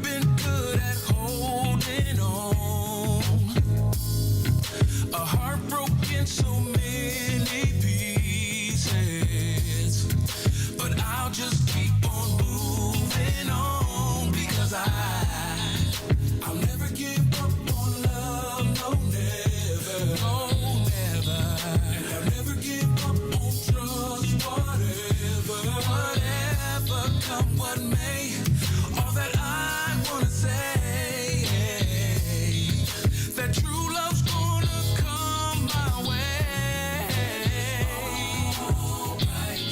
been good at holding on. A heart broken so many pieces, but I'll just keep on moving on because I'll never give up on love, no never, no never, and I'll never give up on trust, whatever come what may. All that I wanna say, that true love's gonna come my way. Alright,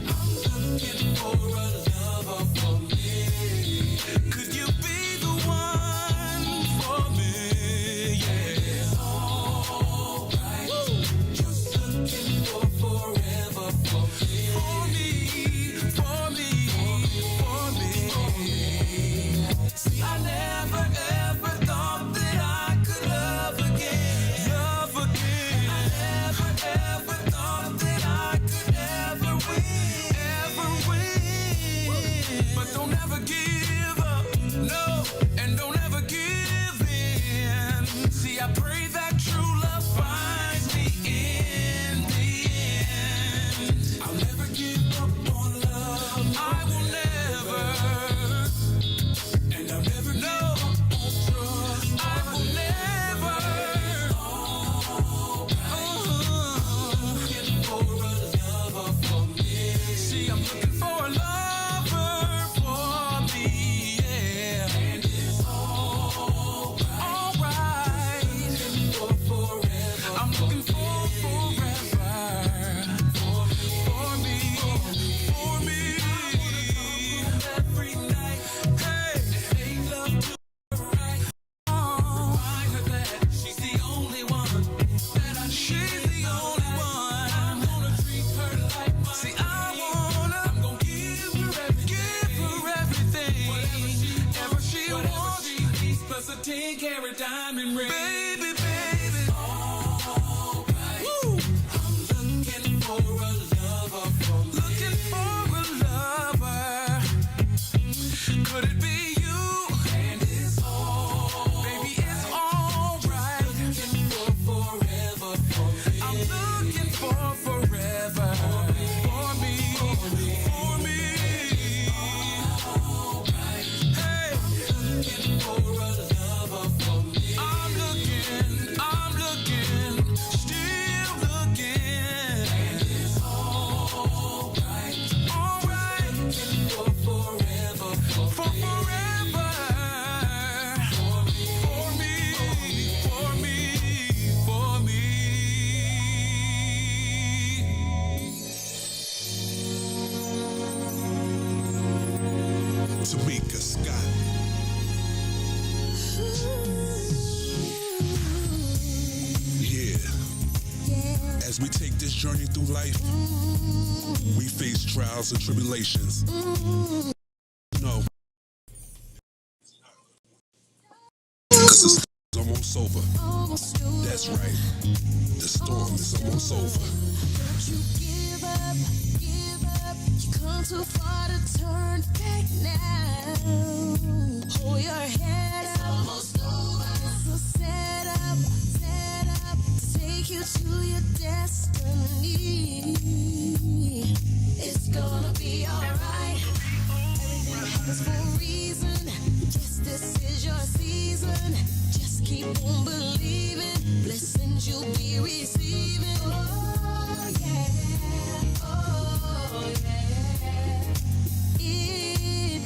I'm looking for a lover for me. Could you be the one for me? Yeah. Alright, just looking for forever for me. For me. See, I never ever thought that I could love again. I never ever thought that I could ever win. But don't ever give up, no, and don't ever give in. See, I pray that true love finds me in the end. I'll never give up on love, I will never. And I'll never know. I will never. Looking for a lover for me. See, I'm looking for a lover for me, yeah. And it's alright. Looking for forever. I'm looking for forever. For me. Every night. Hey, make love to her right. Remind her that she's the only one. She's the only one. I'm gonna treat her like mine. See, I'm gonna give her everything. Whatever she wants. Plus a 10-carat diamond ring. Baby. Woo. I'm looking for a lover for me. Looking for a lover. Could it be you? And it's baby, it's alright. Looking for forever for me. I'm looking for forever for me. Hey, looking for a lover for me. I'm looking, still looking. And it's alright. Looking for forever for forever. For me. Tamika Scott. Yeah. As we take this journey through life, we face trials and tribulations. No. Cause the storm's almost over. That's right. The storm is almost over. Don't you give up. You come too far to turn back now. Hold your head up. It's almost over. So set up. Take you to your destiny. It's gonna be alright. Everything happens for a reason. Yes, this is your season. Just keep on believing. Blessings you'll be receiving. Oh yeah. It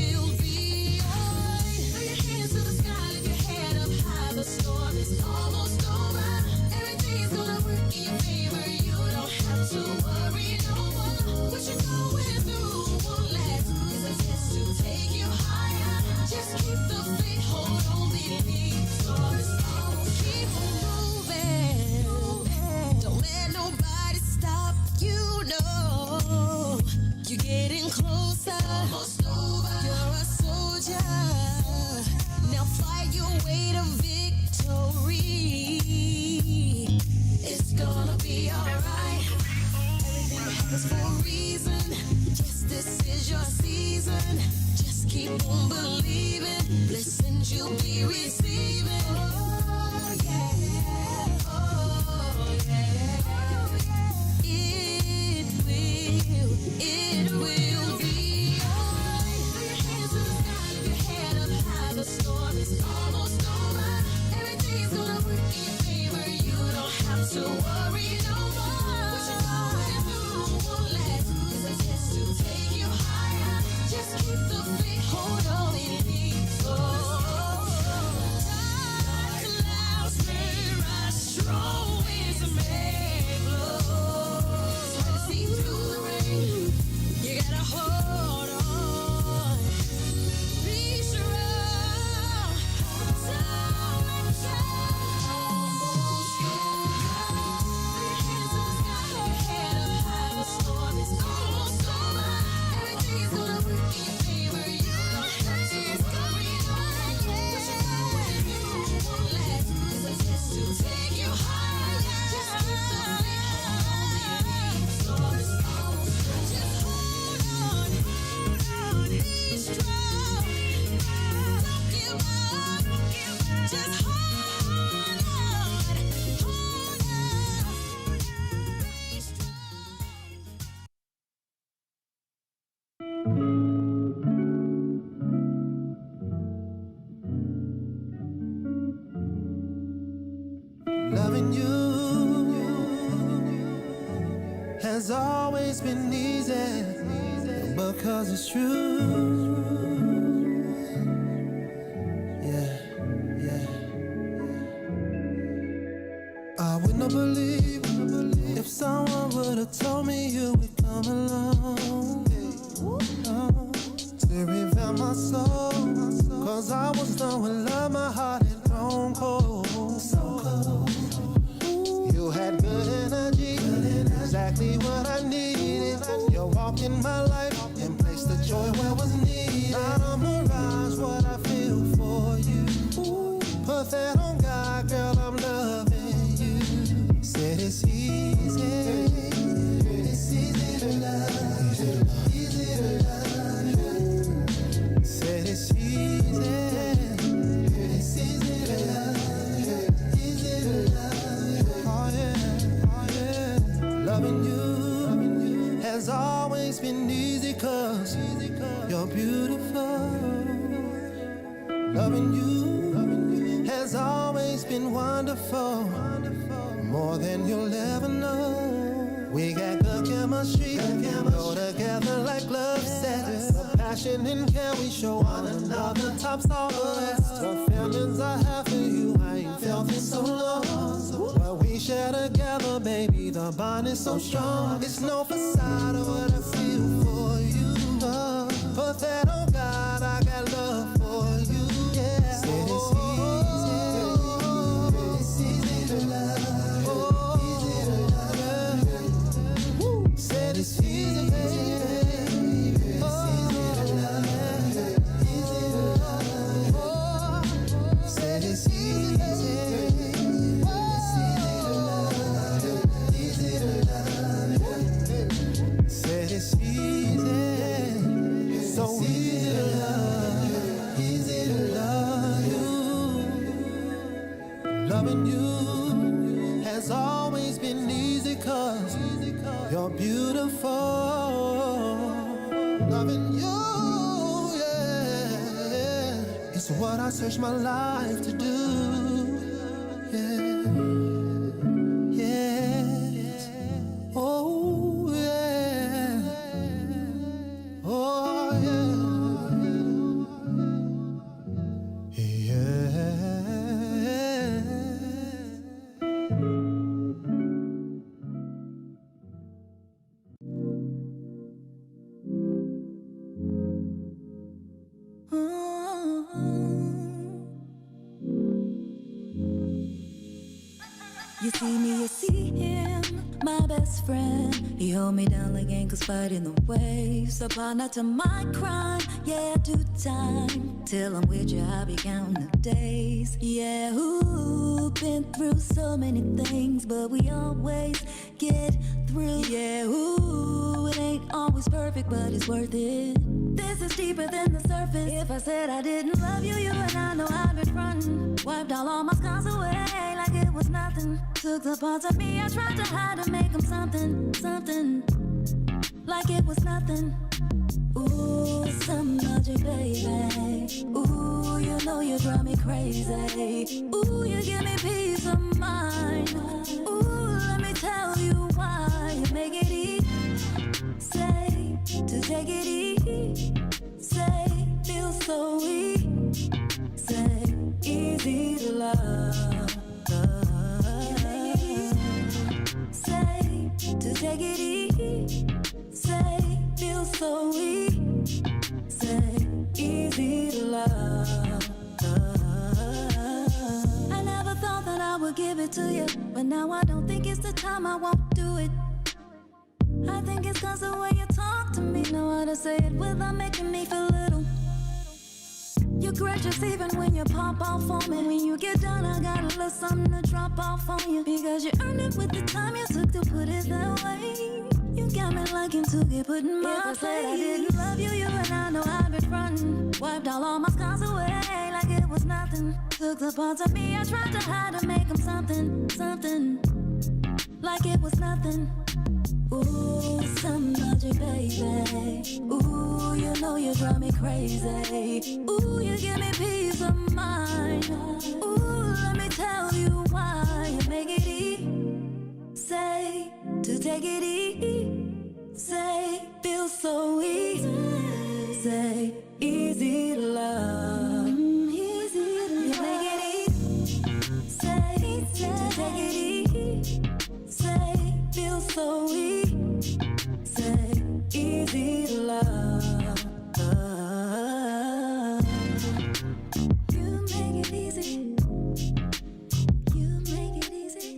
will be alright. Throw your hands to the sky, lift your head up high. The storm is almost over. Everything's gonna work in your favor. You don't have to worry no more. What you're going through won't last. It's a test to take you higher. Just keep the faith, hold on, believe. Storm is almost keep on moving. Don't let nobody stop you, no. You're getting closer. Almost over. You're a soldier. Now fight your way to victory. It's gonna be alright. Everything happens for a reason. Yes, this is your season. Just keep on believing. Blessings you'll be receiving. Oh yeah, oh yeah. It will be alright. Put your hands to the sky, lift your head up high. The storm is almost over. Everything's gonna work in your favor. You don't have to worry no more. What you're going through won't last. It's a test to take you higher. Just keep the faith, hold on in me. Clouds may rise, strong winds may blow. Try to see through the rain. You gotta hold on. Be strong. Don't let go. Put your hands to the sky, your head up high. The storm is almost over. Everything's gonna work in your favor. You don't have to worry no more. What you're going through won't last. It's a test to take you higher. Just keep the faith, hold on in me. The storm is almost over. Just hold on, be strong. Don't give up, just hold on, be strong. Loving you has always been easy because it's true. Yeah, yeah. I would not believe if someone would have told me you would come along to revive my soul. Cause I was done with love, my heart had grown cold. So cold. You had good energy, exactly what I needed. You walked in my life and placed the joy where was needed. Not a mirage, what I feel for you. Put that on God, girl, I'm loving you. Said it's easy to love, easy to love. Said it's easy to love, easy to love. Oh yeah, oh yeah. Loving you has always been easy cause you're beautiful. Loving you has always been wonderful, more than you'll ever know. We got good chemistry, go together like love sets. The passion and care we show one another tops all the rest. The feelings I have for you, I ain't felt in so long. What we share together, baby, the bond is so strong. It's no facade of what I feel for you. Put that on God, I got love for you. Yeah, said it's easy to love. Said it's easy, baby. Said it's easy, said it's easy, so easy to love you. Loving you has always been easy cause you're beautiful. Loving you, yeah, it's what I search my life to do. Yeah, yes, oh yeah, oh yeah, yeah. You see me, you see him, my best friend. He hold me down like ankles fighting the waves. Apply not to my crime, yeah, I do time. Till I'm with you, I'll be counting the days. Yeah, ooh, been through so many things, but we always get through. Yeah, ooh, it ain't always perfect, but it's worth it. This is deeper than the surface. If I said I didn't love you, you and I know I'd be frontin'. Wiped all my scars away like it was nothing. Took the parts of me I tried to hide to make them something, something. Like it was nothing. Ooh, some magic, baby. Ooh, you know you drive me crazy. Ooh, you give me peace of mind. Ooh, let me tell you why. You make it easy. Say, to take it easy. Say, feel so easy. Say, easy to love. Say, to take it easy. Say, feel so easy. Say, easy to love. I never thought that I would give it to you, but now I don't think it's the time. I won't do it. I think it's cause the way you talk to me, know how to say it without making me feel little. You're gracious even when you pop off on me. When you get done, I got a little something to drop off on you. Because you earned it with the time you took to put it that way. You got me liking to get put in my place. If I said I didn't love you, you and I know I'd be frontin'. Wiped all my scars away like it was nothing. Took the parts of me I tried to hide to make them something, something. Like it was nothing. Ooh, some magic, baby. Ooh, you know you drive me crazy. Ooh, you give me peace of mind. Ooh, let me tell you why. You make it easy. Say, to take it easy. Say, feel so easy. Say, easy to love. Easy to love. You make it easy. Say, to take it easy. Say, feel so easy. Say, easy to love. You make it easy. You make it easy.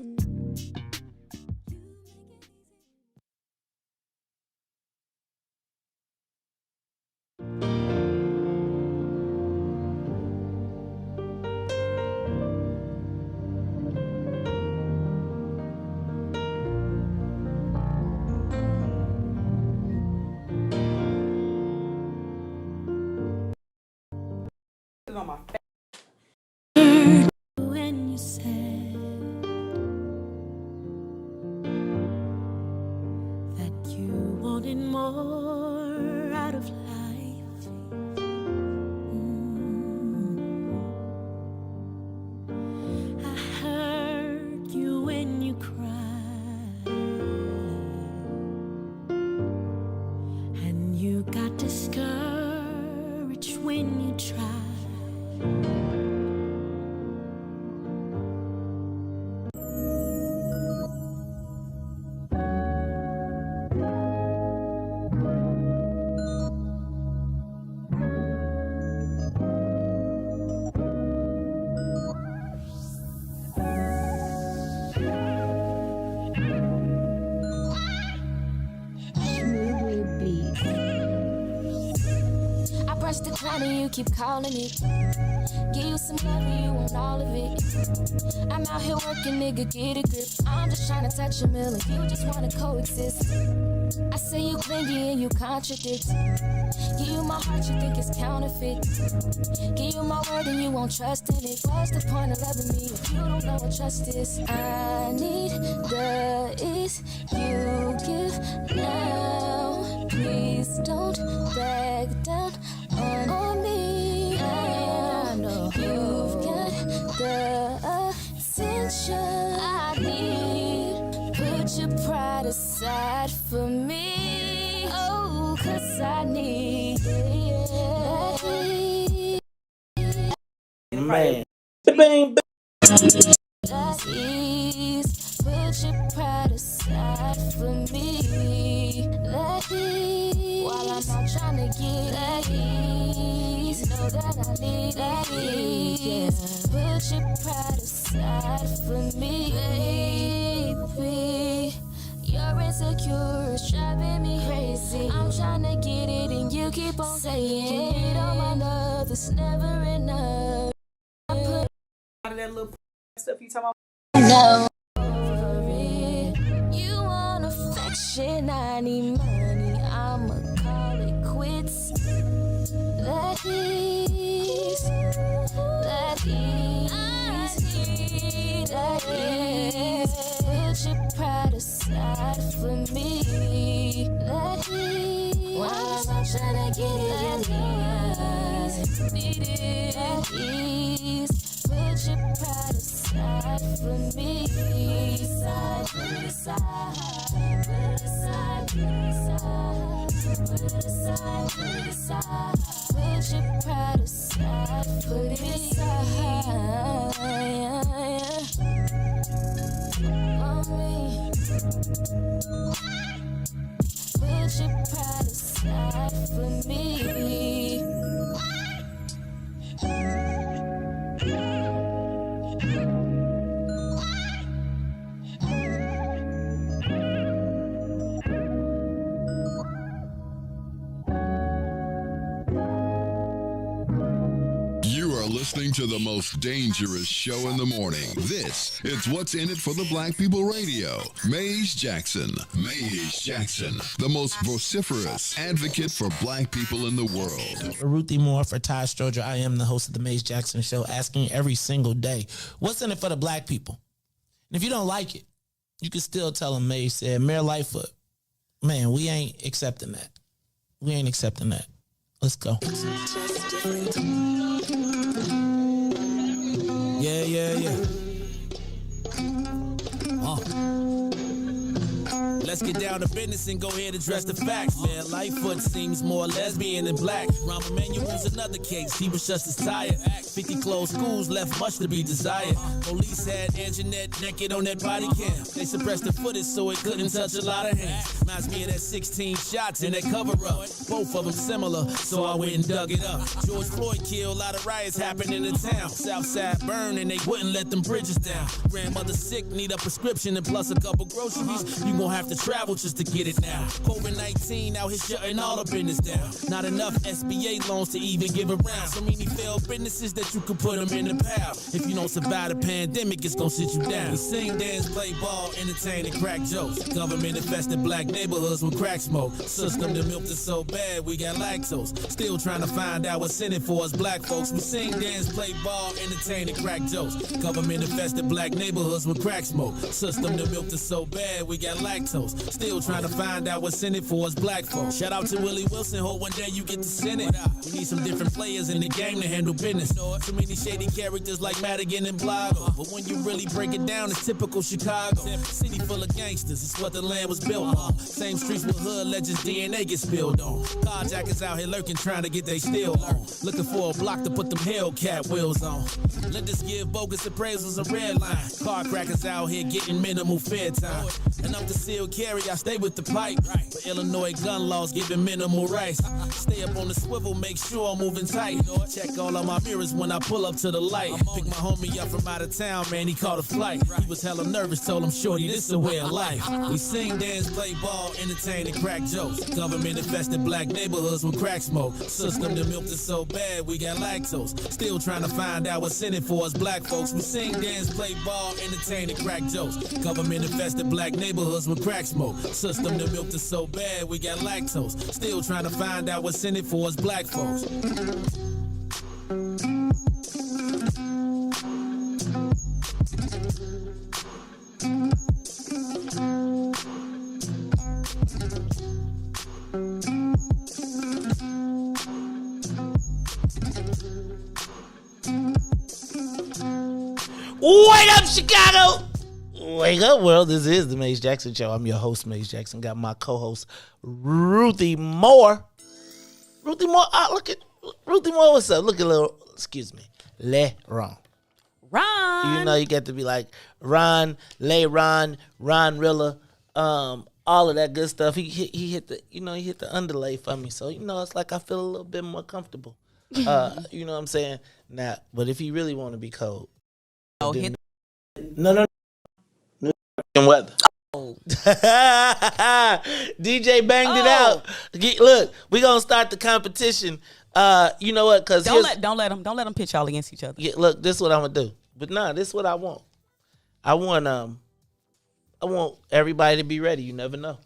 On my When you said that you wanted more out of life, I heard you when you cried, and you got discouraged when you tried. Declining, you keep calling me. Give you some love and you want all of it. I'm out here working, nigga, get a grip. I'm just trying to touch a million. You just wanna coexist. I say you clingy and you contradict. Give you my heart, you think it's counterfeit. Give you my word and you won't trust in it. What's the point of loving me if you don't know what trust is? I need the ease you give now. Please don't back down on me. I know you've got the attention I need. Put your pride aside for me. Oh, 'cause I need man. Please put your pride aside for me. While I'm not trying to get at ease, know that I need at ease. Put your pride aside for me, baby. You're insecure, it's driving me crazy. I'm trying to get it and you keep on saying you need all my love, it's never enough. Out of that little stuff you talking about. No. You want affection, I need money, I'ma call it quits. need it. Please put your pride aside for me. Put it aside, put it aside, put it aside, put it aside, put it aside. Put your pride aside, put it aside. Mommy, put your pride aside for me. You are listening to the most dangerous show in the morning. This is What's in It for the Black People Radio. Maze Jackson. Maze Jackson, the most vociferous advocate for black people in the world. Ruthie Moore for Todd Stroger. I am the host of the Maze Jackson Show, asking every single day, what's in it for the black people? And if you don't like it, you can still tell them Maze said, Mayor Lightfoot, man, we ain't accepting that. We ain't accepting that. Let's go. Yeah. Let's get down to business and go ahead and address the facts, man. Lightfoot seems more lesbian than black. Rahm Emanuel's another case. He was just as tired. 50 closed schools left much to be desired. Police had Anjanette naked on that body cam. They suppressed the footage so it couldn't touch a lot of hands. Reminds me of that 16 shots in that cover-up. Both of them similar, so I went and dug it up. George Floyd killed, a lot of riots happened in the town. Southside burned and they wouldn't let them bridges down. Grandmother sick, need a prescription and plus a couple groceries. You gon' have to travel just to get it now. COVID-19 out here shutting all the business down. Not enough SBA loans to even give around. So many failed businesses that you could put them in the pile. If you don't survive the pandemic, it's gonna sit you down. We sing, dance, play ball, entertain, and crack jokes. Government infested black neighborhoods with crack smoke. System that milked us so bad, we got lactose. Still trying to find out what's in it for us black folks. We sing, dance, play ball, entertain, and crack jokes. Government infested black neighborhoods with crack smoke. System that milked us so bad, we got lactose. Still trying to find out what's in it for us black folks. Shout out to Willie Wilson, hope one day you get to send it. We need some different players in the game to handle business. Too many shady characters like Madigan and Blago. But when you really break it down, it's typical Chicago. City full of gangsters, it's what the land was built on. Same streets with hood legends, DNA gets spilled on. Carjackers out here lurking, trying to get they steal on. Looking for a block to put them Hellcat wheels on. Lenders give bogus appraisals a red line. Car crackers out here getting minimal fair time. And up to seal carry, I stay with the pipe. But Illinois gun laws giving minimal rights. Stay up on the swivel, make sure I'm moving tight. Check all of my mirrors when I pull up to the light. Pick my homie up from out of town, man, he caught a flight. He was hella nervous, told him, shorty, this a way of life. We sing, dance, play ball, entertain, and crack jokes. Government infested black neighborhoods with crack smoke. System that milked us so bad, we got lactose. Still trying to find out what's in it for us black folks. We sing, dance, play ball, entertain, and crack jokes. Government infested black neighborhoods with crack smoke. System that milked us so bad, we got lactose. Still trying to find out what's in it for us black folks. Wake up, Chicago! Wake up, world. This is the Maze Jackson Show. I'm your host, Maze Jackson. Got my co-host, Ruthie Moore. Ruthie Moore, look at Ruthie Moore. What's up? Look at little, excuse me, Le Ron. Ron. You know, you get to be like Ron, Le Ron, Ron Rilla, all of that good stuff. He hit the, he hit the underlay for me. So, it's like I feel a little bit more comfortable. You know what I'm saying? Now, but if he really want to be cold. Oh, hit No. Weather. Oh. DJ banged it out. Look, we gonna start the competition. You know what? Cause don't let them pitch all against each other. Yeah, look, this is what I'm gonna do. But this is what I want. I want everybody to be ready. You never know.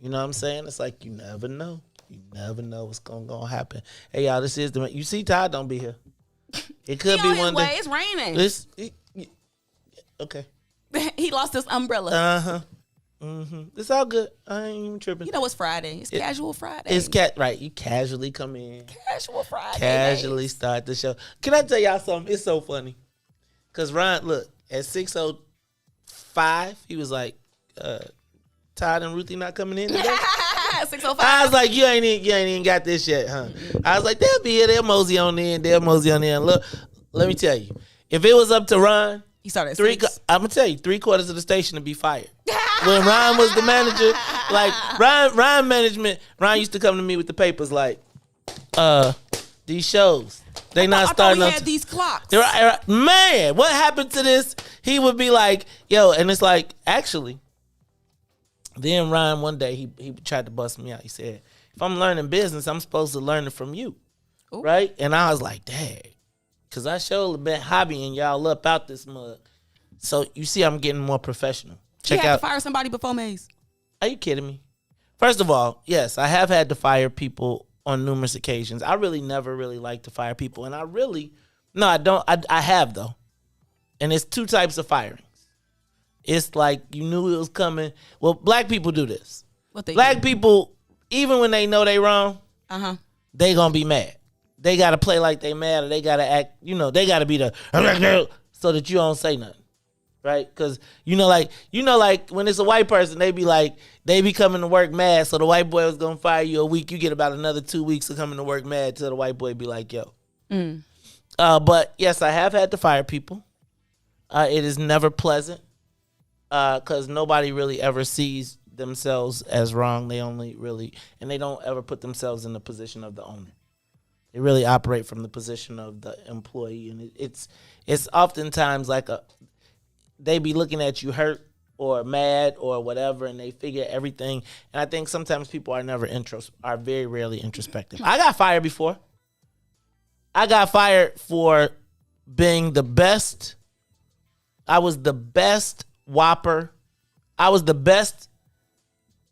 You know what I'm saying? It's like you never know. You never know what's gonna happen. Hey y'all, this is you see Todd don't be here. It could be one day. It's raining. Okay. He lost his umbrella. Uh-huh. It's all good. I ain't even tripping. You know, it's Friday. It's casual Friday. It's right. You casually come in. Casual Friday. Casually start the show. Can I tell y'all something? It's so funny. Because Ryan, look, at 6:05, he was like, Todd and Ruthie not coming in today? 6:05. I was like, you ain't even got this yet, huh? I was like, they'll be here. They'll mosey on in. Look, let me tell you. If it was up to Ron, he started at 6. I'm going to tell you, 3/4 of the station to be fired. When Ron was the manager, like, Ron management, Ron used to come to me with the papers like, these shows, they not starting we up. had these clocks. Man, what happened to this? He would be like, yo, and it's like, actually, then Ron one day, he tried to bust me out. He said, if I'm learning business, I'm supposed to learn it from you. Ooh. Right? And I was like, dang. Because I sure been hobbying y'all up out this mug. So you see I'm getting more professional. Check out. To fire somebody before Maze? Are you kidding me? First of all, yes, I have had to fire people on numerous occasions. I really never really like to fire people. And I don't. I have, though. And it's two types of firings. It's like you knew it was coming. Well, black people do this. What they black do? People, even when they know they wrong, they gonna be mad. They gotta play like they mad, or they gotta act. They gotta be the so that you don't say nothing, right? Because like when it's a white person, they be coming to work mad. So the white boy was gonna fire you a week. You get about another 2 weeks of coming to work mad till the white boy be like, yo. But yes, I have had to fire people. It is never pleasant. Because nobody really ever sees themselves as wrong. They don't ever put themselves in the position of the owner. They really operate from the position of the employee, and it's oftentimes like they be looking at you hurt or mad or whatever, and they figure everything. And I think sometimes people are very rarely introspective. I got fired before. I got fired for being the best. I was the best Whopper. I was the best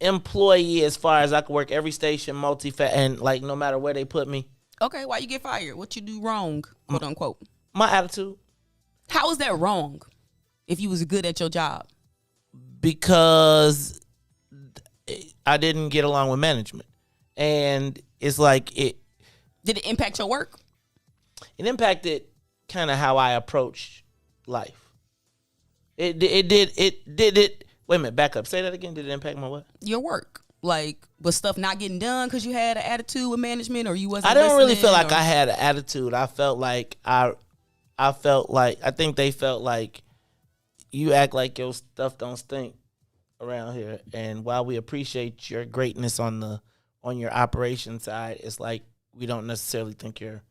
employee as far as I could work every station, and like no matter where they put me. Okay, why you get fired? What you do wrong, quote unquote? My attitude. How is that wrong? If you was good at your job? Because I didn't get along with management, and it's like it. Did it impact your work? It impacted kind of how I approached life. It did. Wait a minute, back up. Say that again. Did it impact my what? Your work. Like, was stuff not getting done because you had an attitude with management, or you wasn't I don't really listening, feel like I had an attitude. I felt like I think they felt like you act like your stuff don't stink around here. And while we appreciate your greatness on your operation side, it's like we don't necessarily think you're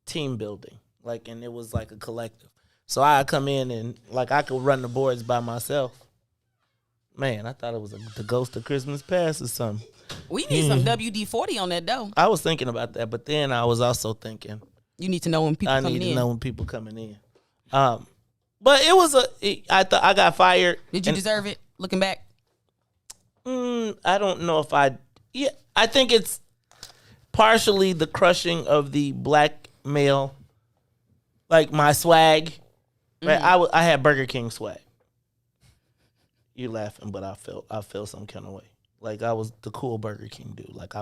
team building. Like, and it was like a collective. So I come in and like I could run the boards by myself. Man, I thought it was the ghost of Christmas past or something. We need some WD-40 on that though. I was thinking about that, but then I was also thinking you need to know when people coming in. I need to know when people coming in. But it was I thought I got fired. Did you deserve it? Looking back, I don't know if I think it's partially the crushing of the black male, like my swag. Right, I had Burger King swag. You laughing, but I felt some kind of way. Like I was the cool Burger King dude. Like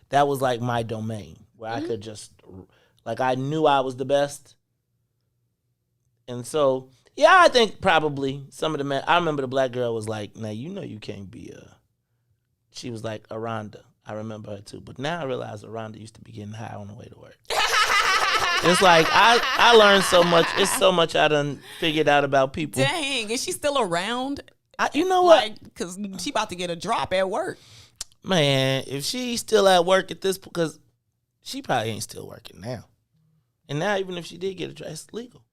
that was like my domain where I could just, like I knew I was the best. And so, yeah, I think probably some of the men, I remember the black girl was like, now you can't be she was like, Aranda. I remember her too. But now I realize Aranda used to be getting high on the way to work. It's like I learned so much. It's so much I done figured out about people. Dang, is she still around? You know what? Like, because she about to get a drop at work. Man, if she's still at work at this, because she probably ain't still working now. And now even if she did get a drop, it's legal.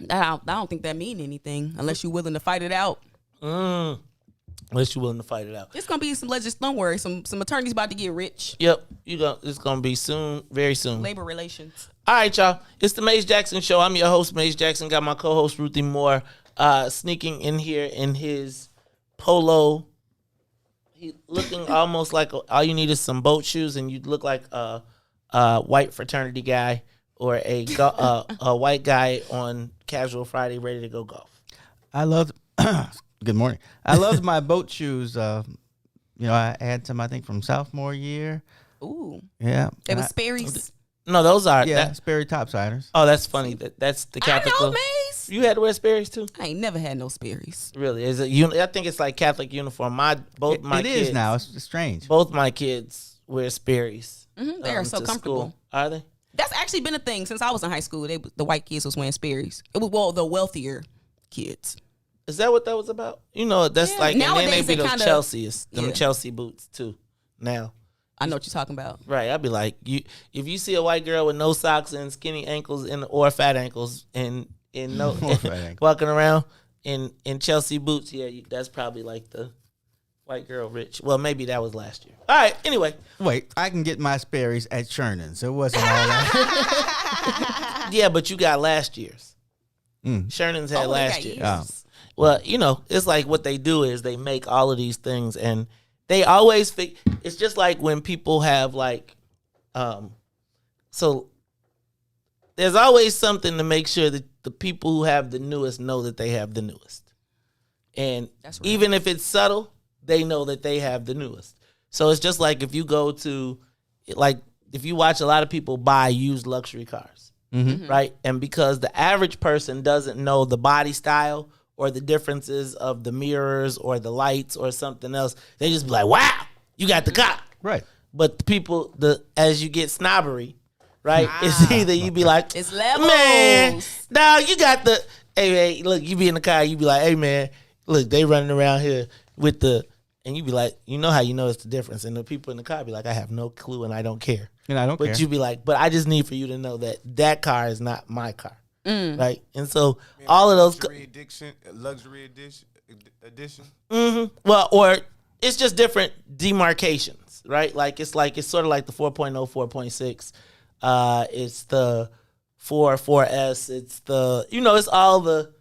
I don't think that mean anything unless you're willing to fight it out. Unless you're willing to fight it out. It's gonna be some don't worry. Some attorneys about to get rich. Yep, it's gonna be soon, very soon. Labor relations. All right, y'all. It's the Maze Jackson Show. I'm your host, Maze Jackson. Got my co-host Ruthie Moore sneaking in here in his polo. He looking almost like all you need is some boat shoes, and you look like a white fraternity guy or a white guy on Casual Friday ready to go golf. I love Good morning. I loved my boat shoes. I had some, I think, from sophomore year. Ooh. Yeah. They were Sperry's. No, those are. Yeah, Sperry topsiders. Oh, that's funny. That's the Catholic. I know, Maze. You had to wear Sperry's too? I ain't never had no Sperry's. Really? Is it? I think it's like Catholic uniform. Both my It kids. is now. It's strange. Both my kids wear Sperry's. They are so to comfortable. school. Are they? That's actually been a thing since I was in high school. The white kids was wearing Sperry's. It was the wealthier kids. Is that what that was about? That's like Nowadays, and then they be they those kinda- Chelsea's, them Yeah. Chelsea boots too. Now, I know what you're talking about. right? I'd be like, if you see a white girl with no socks and skinny ankles or fat ankles and no fat ankles. walking around in Chelsea boots, that's probably like the white girl rich. Well, maybe that was last year. All right. Anyway, Wait, I can get my Sperry's at Chernon's. It wasn't all that. yeah, but you got last year's. Mm. Shernon's had they last got year. yours. Well, it's like what they do is they make all of these things and they always it's just like when people have like so there's always something to make sure that the people who have the newest know that they have the newest. And That's right. even if it's subtle, they know that they have the newest. So it's just like if you go to if you watch a lot of people buy used luxury cars, right? And because the average person doesn't know the body style or the differences of the mirrors or the lights or something else, they just be like, wow, you got the car. Right. But the people, as you get snobbery, right? It's either you be like, It's levels. man, dog, you got the, hey, look, you be in the car, you be like, hey, man, look, they running around here with and you be like, you know how you know it's the difference. And the people in the car be like, I have no clue and I don't care. And I don't care. But you be like, but I just need for you to know that car is not my car. Right? And so all of those. Luxury edition. Well, or it's just different demarcations, right? It's sort of like the 4.0, 4.6. It's the 4S. It's the, it's all the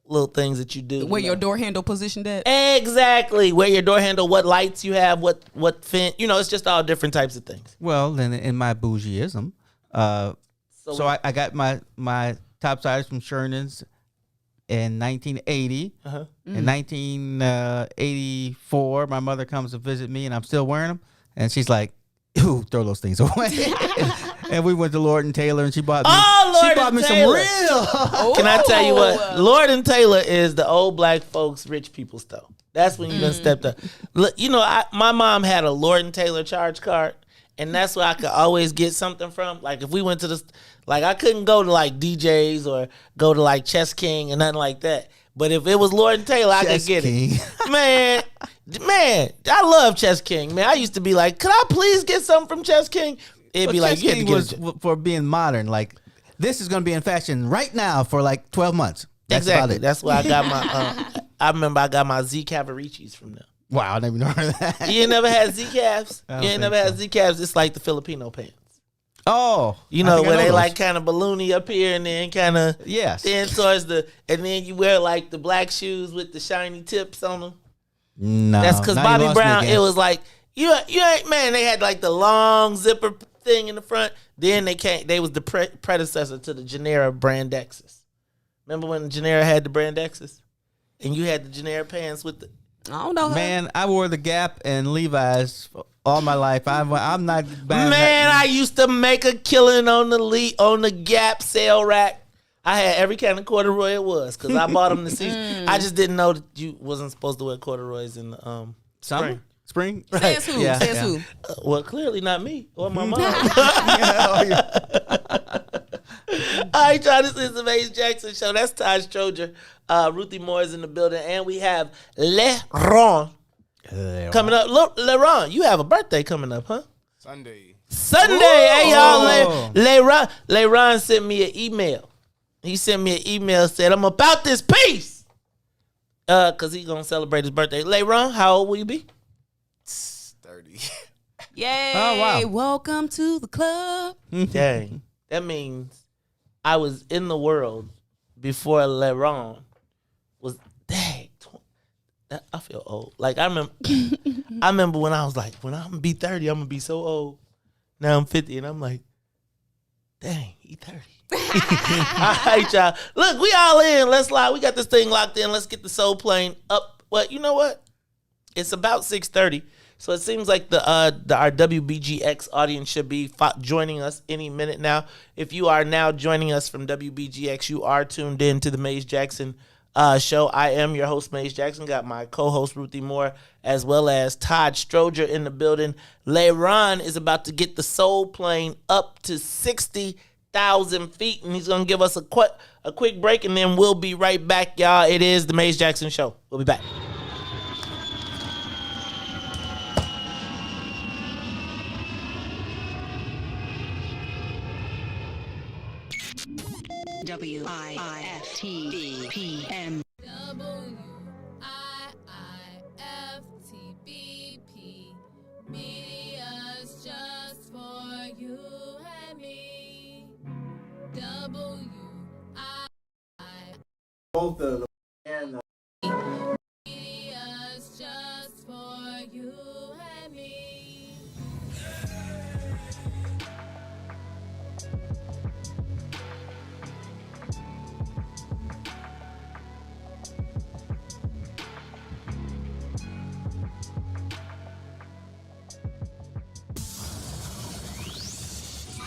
little things that you do. Where your door handle positioned at? Exactly. Where your door handle, what lights you have, what fin, it's just all different types of things. Well, then in my bougieism, so I got my topsiders from Shernon's in 1980. In 1984, my mother comes to visit me, and I'm still wearing them. And she's like, "Ooh, throw those things away." And we went to Lord and Taylor, and she bought me. Lord some Taylor. real. Can I tell you what? Lord and Taylor is the old black folks, rich people stuff. That's when you done stepped up. Look, my mom had a Lord and Taylor charge card, and that's where I could always get something from. Like if we went to I couldn't go to like DJ's or go to like Chess King and nothing like that. But if it was Lord and Taylor, I could get it. Man, I love Chess King. Man, I used to be like, could I please get something from Chess King? It'd be like, Chess you had to King get was it. for being modern. Like this is going to be in fashion right now for like 12 months. That's Exactly. about it. That's why I got my. I remember I got my Z Cavaricis from them. Wow, I never even heard of that. You ain't never had Z calves. I don't You ain't think never had Z calves. It's like the Filipino pants. Oh, You I know think I where they those. like kind of balloony up here and then kind of Yes. then towards and then you wear like the black shoes with the shiny tips on them. No, That's because now you Bobby lost me Brown. again. It was like you ain't man. They had like the long zipper thing in the front. Then they was the predecessor to the Genera brand X's. Remember when Genera had the brand X's, and you had the Genera pants with the. I don't know. Man, I wore the Gap and Levi's all my life. I'm not bad. Man, I used to make a killing on the Gap sale rack. I had every kind of corduroy it was because I bought them the season. I just didn't know that you wasn't supposed to wear corduroys in the Summer? Spring? Says who? Yeah, Says yeah. who? well, clearly not me or my mom. All right, y'all, this is the Maze Jackson Show. That's Todd Stroger. Ruthie Moore is in the building, and we have LeRon coming up. Look, LeRon, you have a birthday coming up, huh? Sunday. Hey, Oh. y'all. LeRon sent me an email. He sent me an email, said, I'm about this piece. Because he's going to celebrate his birthday. LeRon, how old will you be? 30. Yay. Oh, wow. Welcome to the club. Dang. That means I was in the world before LeRon was, dang. I feel old. Like, I remember when I was like, when I'm going to be 30, I'm going to be so old. Now I'm 50, and I'm like, dang, he 30. All right, y'all. Look, we all in. Let's lie. We got this thing locked in. Let's get the soul plane up Well, you know what? It's about 6:30, so it seems like our WBGX audience should be joining us any minute now. If you are now joining us from WBGX, you are tuned in to the Maze Jackson show. I am your host, Maze Jackson. Got my co-host, Ruthie Moore, as well as Todd Stroger in the building. LeRon is about to get the soul plane up to 60,000 feet, and he's going to give us a quick break, and then we'll be right back, y'all. It is the Maze Jackson show. We'll be back. WIIFTBPM. WIIFTBP. Media's just for you and me. Both of them. And Media's just for you and me.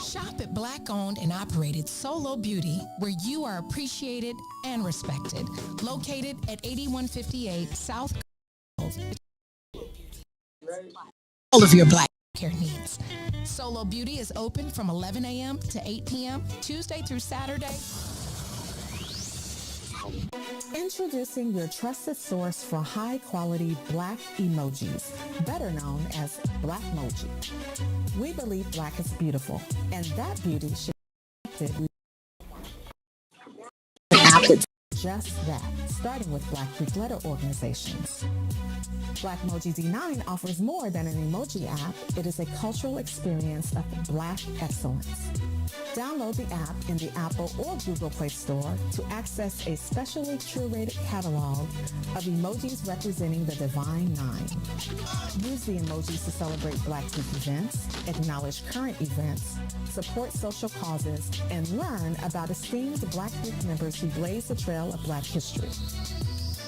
Shop at Black-owned and operated Solo Beauty, where you are appreciated and respected. Located at 8158 South. All of your black care needs. Solo Beauty is open from 11 a.m. to 8 p.m. Tuesday through Saturday. Introducing your trusted source for high-quality black emojis, better known as Blackmoji. We believe black is beautiful, and that beauty should be reflected. Just that, starting with Black Greek letter organizations. Blackmoji D9 offers more than an emoji app. It is a cultural experience of Black excellence. Download the app in the Apple or Google Play Store to access a specially curated catalog of emojis representing the Divine Nine. Use the emojis to celebrate Black Greek events, acknowledge current events, support social causes, and learn about esteemed Black Greek members who blaze the trail of Black history.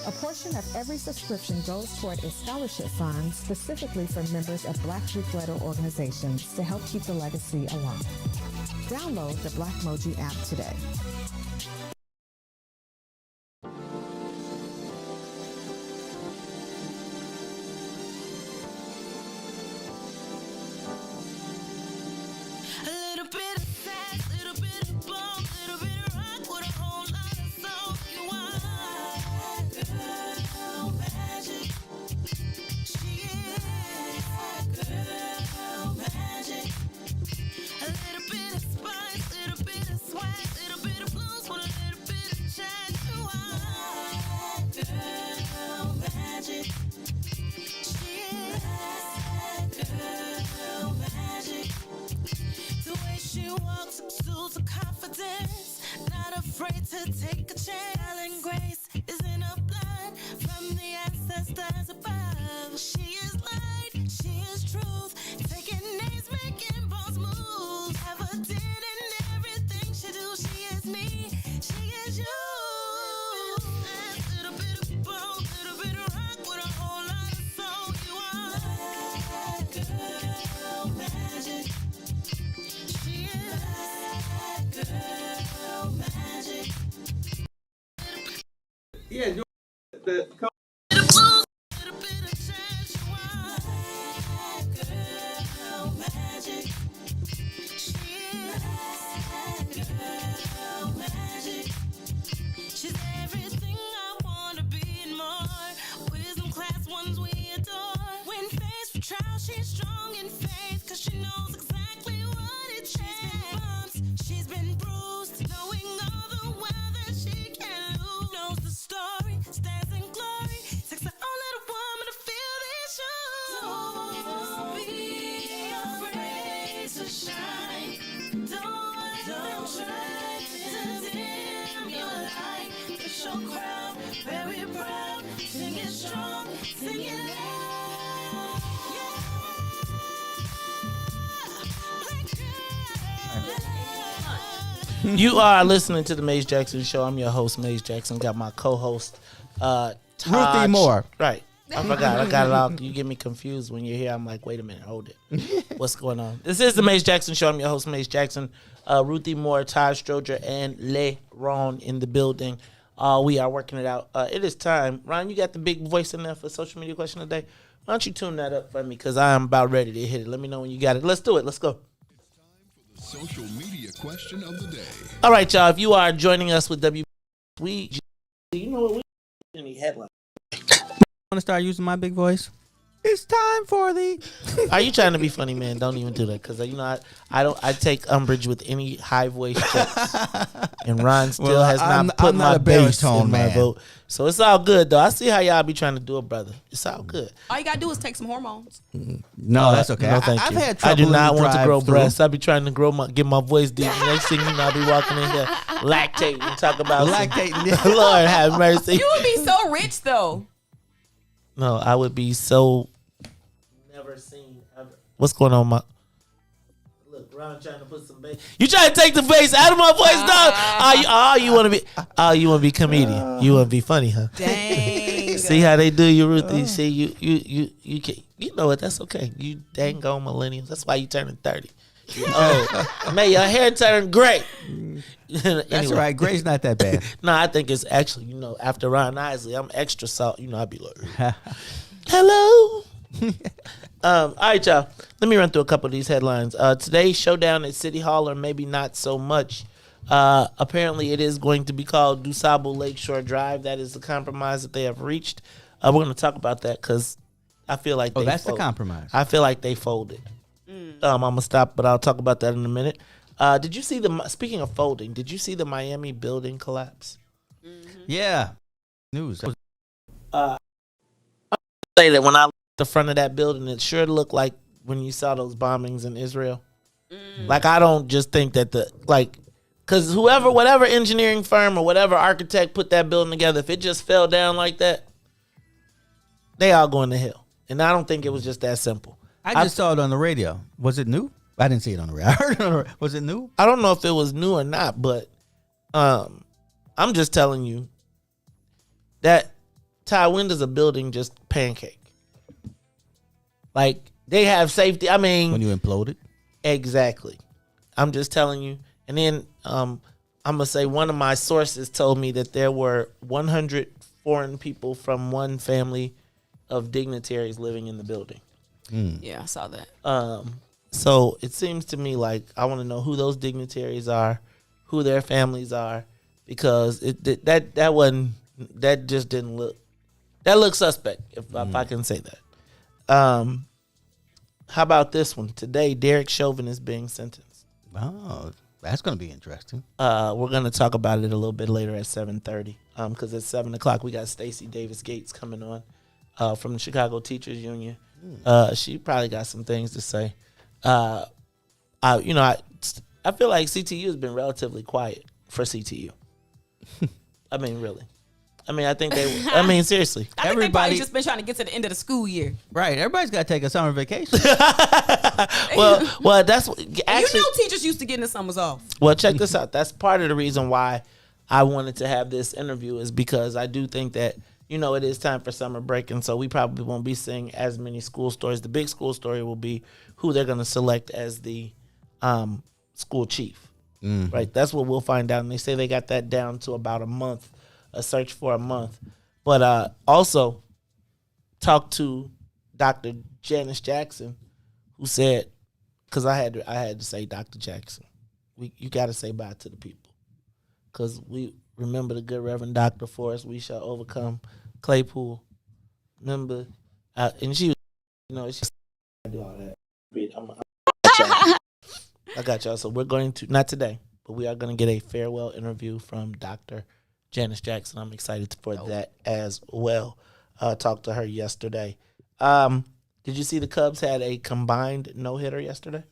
A portion of every subscription goes toward a scholarship fund specifically for members of Black Greek letter organizations to help keep the legacy alive. Download the Blackmoji app today. A little bit of sex, little bit of bump, little bit of rock with a whole lot of soul. You are girl magic. She is girl magic. A little bit of spice, little bit of swag, little bit of blues with a little bit of chat. You are girl magic. She is girl magic. The way she walks exudes a confidence, not afraid to take a chance. And grace is in her blood from the ancestors above. She is light, she is truth, taking names, making boss moves. Evident in everything she do, she is me, she is you. Little bit of bone, little bit of rock with a whole lot of soul. You are girl magic. She is girl magic. yeah, the Little bit of change, you are girl magic. She is girl magic. She's everything I wanna be and more. Wisdom class ones we adore. When faced with trial, she's strong in faith, 'cause she knows exactly what it takes. She's been bruised, knowing all the weather she can lose. Knows the story, stands in glory. Takes her own little woman to feel these shoes. Don't be afraid to shine. Don't try to dim your light. Push your crown, very proud. Sing it strong, sing it loud. You are listening to the Maze Jackson Show. I'm your host, Maze Jackson. Got my co-host, Todd. Moore. Right. I forgot. I got it all. You get me confused when you're here. I'm like, wait a minute, hold it. What's going on? This is the Mace Jackson Show. I'm your host, Mace Jackson. Ruthie Moore, Todd Stroger, and LeRon in the building. We are working it out. It is time. Ron, you got the big voice in there for social media question of the day. Why don't you tune that up for me? Because I am about ready to hit it. Let me know when you got it. Let's do it. Let's go. Social media question of the day. All right, y'all. If you are joining us with WBGX, you know what? We any headline. Want to start using my big voice? It's time for the. Are you trying to be funny, man? Don't even do that, because you know I take umbrage with any high voice checks, and Ron still has not put my bass in my vote. So it's all good though. I see how y'all be trying to do it, brother. It's all good. All you gotta do is take some hormones. No, that's okay. No, thank I've you. had trouble. I do not in the want to grow drive-thru. breasts. I be trying to get my voice deep. Next thing you know, I be walking in here lactating and talk about Lactating. Lord have mercy. You would be so rich though. No, I would be so never seen ever. What's going on, my? Look, Ron trying to put some bass. You trying to take the bass out of my voice, dog? You want to be? You want to be comedian? You want to be funny, huh? Dang. See how they do you, Ruthie? See you can. You know what? That's okay. You dang on millennials. That's why you turning 30. Oh, man, your hair turned gray. That's right. Gray's not that bad. No, I think it's actually, after Ron Isley, I'm extra salt. I'd be like, hello. All right, y'all. Let me run through a couple of these headlines. Today's showdown at City Hall, or maybe not so much. Apparently, it is going to be called DuSable LAKESHORE Drive. That is the compromise that they have reached. We're going to talk about that because I feel like that's the compromise. I feel like they folded. I'm going to stop, but I'll talk about that in a minute. Did you see speaking of folding, did you see the Miami building collapse? Mm-hmm. Yeah. News. I say that when I looked at the front of that building, it sure looked like when you saw those bombings in Israel. Like, I don't just think that because whatever engineering firm or whatever architect put that building together, if it just fell down like that, they all going to hell. And I don't think it was just that simple. I just saw it on the radio. Was it new? I didn't see it on the radio. I heard it on the radio. Was it new? I don't know if it was new or not, but I'm just telling you that Todd, when does a building just pancake? Like, they have safety. I mean, When you imploded? Exactly. I'm just telling you. And then I'm going to say one of my sources told me that there were 100 foreign people from one family of dignitaries living in the building. Yeah, I saw that. So it seems to me like I want to know who those dignitaries are, who their families are, because that just didn't look. That looks suspect, if I can say that. How about this one? Today, Derek Chauvin is being sentenced. Oh, that's going to be interesting. We're going to talk about it a little bit later at 7:30. Because at 7 o'clock we got Stacy Davis Gates coming on from the Chicago Teachers Union. She probably got some things to say. I feel like CTU has been relatively quiet for CTU. I mean, really. I mean, I think seriously. I think everybody's just been trying to get to the end of the school year. Right. Everybody's got to take a summer vacation. well, that's actually. Teachers used to getting the summers off. Well, check this out. That's part of the reason why I wanted to have this interview, is because I do think that, it is time for summer break, and so we probably won't be seeing as many school stories. The big school story will be who they're going to select as the school chief, right? That's what we'll find out, and they say they got that down to about a month, a search for a month. But also talked to Dr. Janice Jackson, who said, because I had to say, Dr. Jackson, you got to say bye to the people, because we remember the good Reverend Dr. Forrest, we shall overcome Claypool. Remember, and she was, she do all that. I got y'all. So we're going to, not today, but we are going to get a farewell interview from Dr. Janice Jackson. I'm excited for that as well. Talked to her yesterday. Did you see the Cubs had a combined no-hitter yesterday?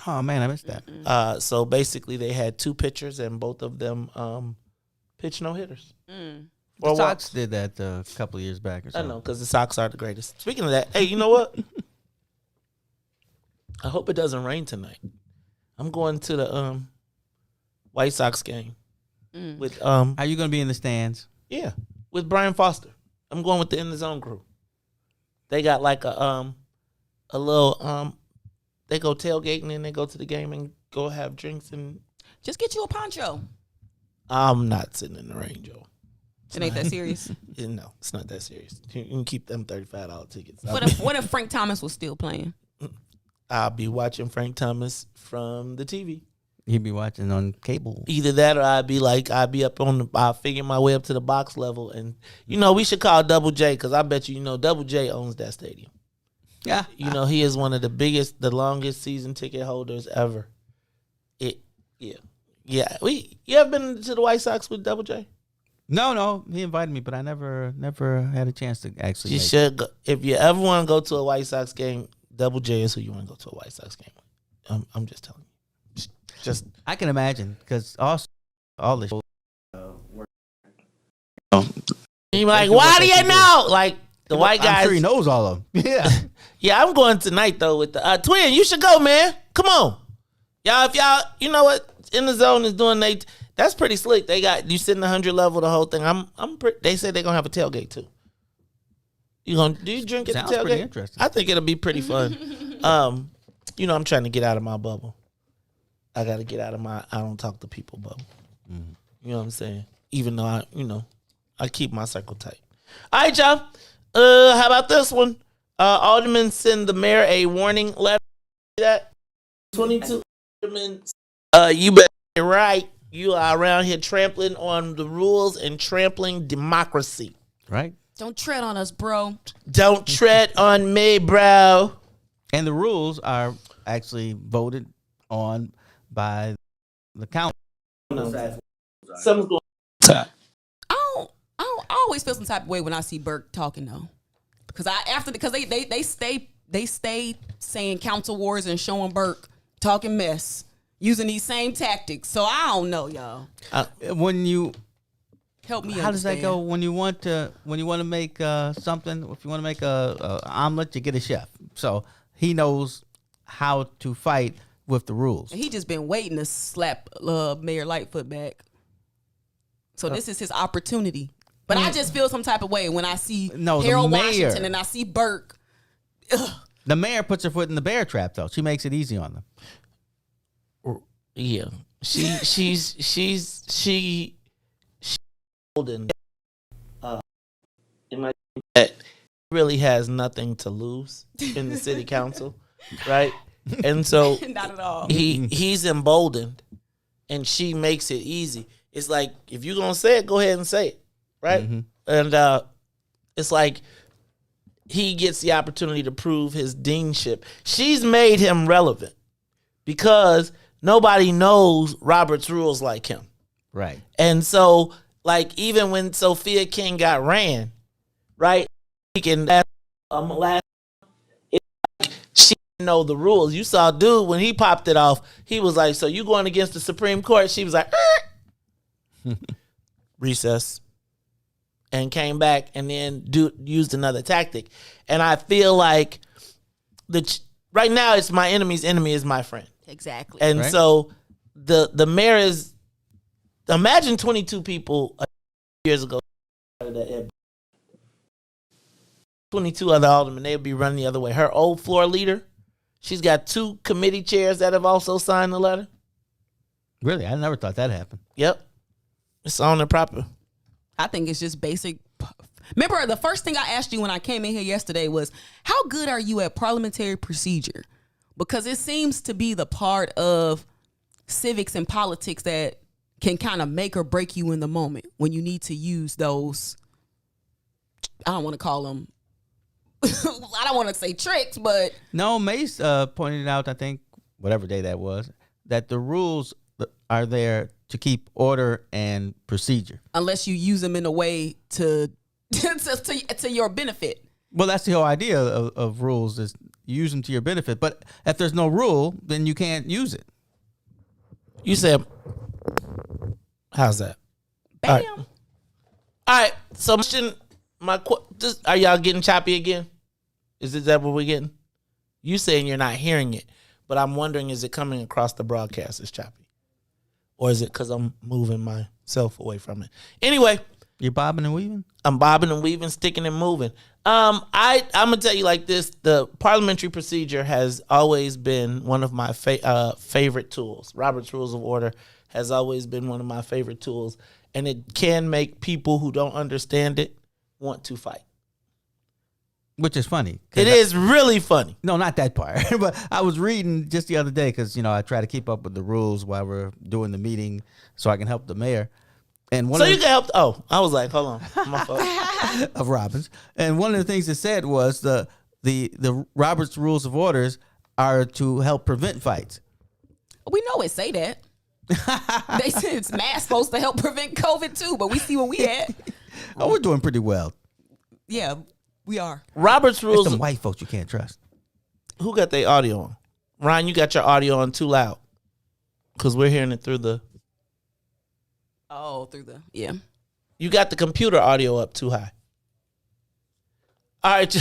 Oh, man, I missed that. So basically they had two pitchers and both of them pitched no-hitters. The Sox did that a couple of years back or I something. know, because the Sox are the greatest. Speaking of that, hey, you know what? I hope it doesn't rain tonight. I'm going to the White Sox game with Are you going to be in the stands? Yeah, with Brian Foster. I'm going with the In the Zone crew. They got like a little they go tailgating and they go to the game and go have drinks and just get you a poncho. I'm not sitting in the rain, Joe. It ain't that serious. No, it's not that serious. You can keep them $35 tickets. What if Frank Thomas was still playing? I'll be watching Frank Thomas from the TV. He'd be watching on cable. Either that or I'd be up on I'll figure my way up to the box level. And, we should call Double J because I bet you, Double J owns that stadium. Yeah. He is one of the longest season ticket holders ever. Yeah. You ever been to the White Sox with Double J? No, he invited me, but I never had a chance to actually. You should go. If you ever want to go to a White Sox game, Double J is who you want to go to a White Sox game with. I'm just telling you. Just I can imagine because also all the shows. You're like, why do you know? Like the white guys. I'm sure he knows all of them. Yeah. Yeah, I'm going tonight though with the Twin. You should go, man. Come on, y'all. If y'all, you know what, In the Zone is doing. That's pretty slick. They got you sitting 100 level the whole thing. They said they're gonna have a tailgate too. Do you drink at Sounds the tailgate? pretty interesting. I think it'll be pretty fun. I'm trying to get out of my bubble. I got to get out of my I don't talk to people bubble. Mm-hmm. You know what I'm saying? Even though I keep my circle tight. All right, y'all. How about this one? Aldermen send the mayor a warning letter. That 22 aldermen. You better get right. You are around here trampling on the rules and trampling democracy. Right. Don't tread on us, bro. Don't tread on me, bro. And the rules are actually voted on by the council. Something's going on. I always feel some type of way when I see Burke talking though, because they stay saying council wars and showing Burke talking mess using these same tactics. So I don't know, y'all. When you help me, how does that go? When you want to make something, if you want to make a omelet, you get a chef. So he knows how to fight with the rules. He just been waiting to slap Mayor Lightfoot back. So this is his opportunity. But I just feel some type of way when I see Harold Washington and I see Burke. Ugh. The mayor puts her foot in the bear trap, though. She makes it easy on them. Yeah, she's golden. And I think that really has nothing to lose in the city council, right? And so not at all. He's emboldened, and she makes it easy. It's like if you're gonna say it, go ahead and say it, right? Mm-hmm. And it's like he gets the opportunity to prove his deanship. She's made him relevant because nobody knows Robert's rules like him, right? And so, like even when Sophia King got ran, right? She know the rules. You saw dude when he popped it off, he was like, so you going against the Supreme Court? She was like, recess, and came back and then used another tactic. And I feel like right now it's my enemy's enemy is my friend. Exactly. And so the mayor is, imagine 22 people years ago, 22 other aldermen, they would be running the other way. Her old floor leader, she's got 2 committee chairs that have also signed the letter. Really? I never thought that happened. Yep. It's on the proper. I think it's just basic. Remember, the first thing I asked you when I came in here yesterday was, how good are you at parliamentary procedure? Because it seems to be the part of civics and politics that can kind of make or break you in the moment when you need to use those, I don't want to call them, I don't want to say tricks, but. No, Mace pointed out, I think, whatever day that was, that the rules are there to keep order and procedure. Unless you use them in a way to your benefit. Well, that's the whole idea of rules, is you use them to your benefit. But if there's no rule, then you can't use it. You said, how's that? Bam. All right. So, are y'all getting choppy again? Is that what we're getting? You saying you're not hearing it, but I'm wondering, is it coming across the broadcast as choppy? Or is it because I'm moving myself away from it? Anyway, You're bobbing and weaving? I'm bobbing and weaving, sticking and moving. I'm gonna tell you like this: the parliamentary procedure has always been one of my favorite tools. Robert's Rules of Order has always been one of my favorite tools, and it can make people who don't understand it want to fight. Which is funny. It is really funny. No, not that part. But I was reading just the other day because, I try to keep up with the rules while we're doing the meeting so I can help the mayor. And so you can help. Oh, I was like, hold on. My fault. Of Robbins. And one of the things it said was the Robert's Rules of Orders are to help prevent fights. We know it say that. They said it's mass supposed to help prevent COVID too, but we see what we at. Oh, we're doing pretty well. Yeah, we are. Robert's Rules. It's some white folks you can't trust. Who got their audio on? Ryan, you got your audio on too loud. Because we're hearing it through the... Oh, through the... Yeah. You got the computer audio up too high. All right.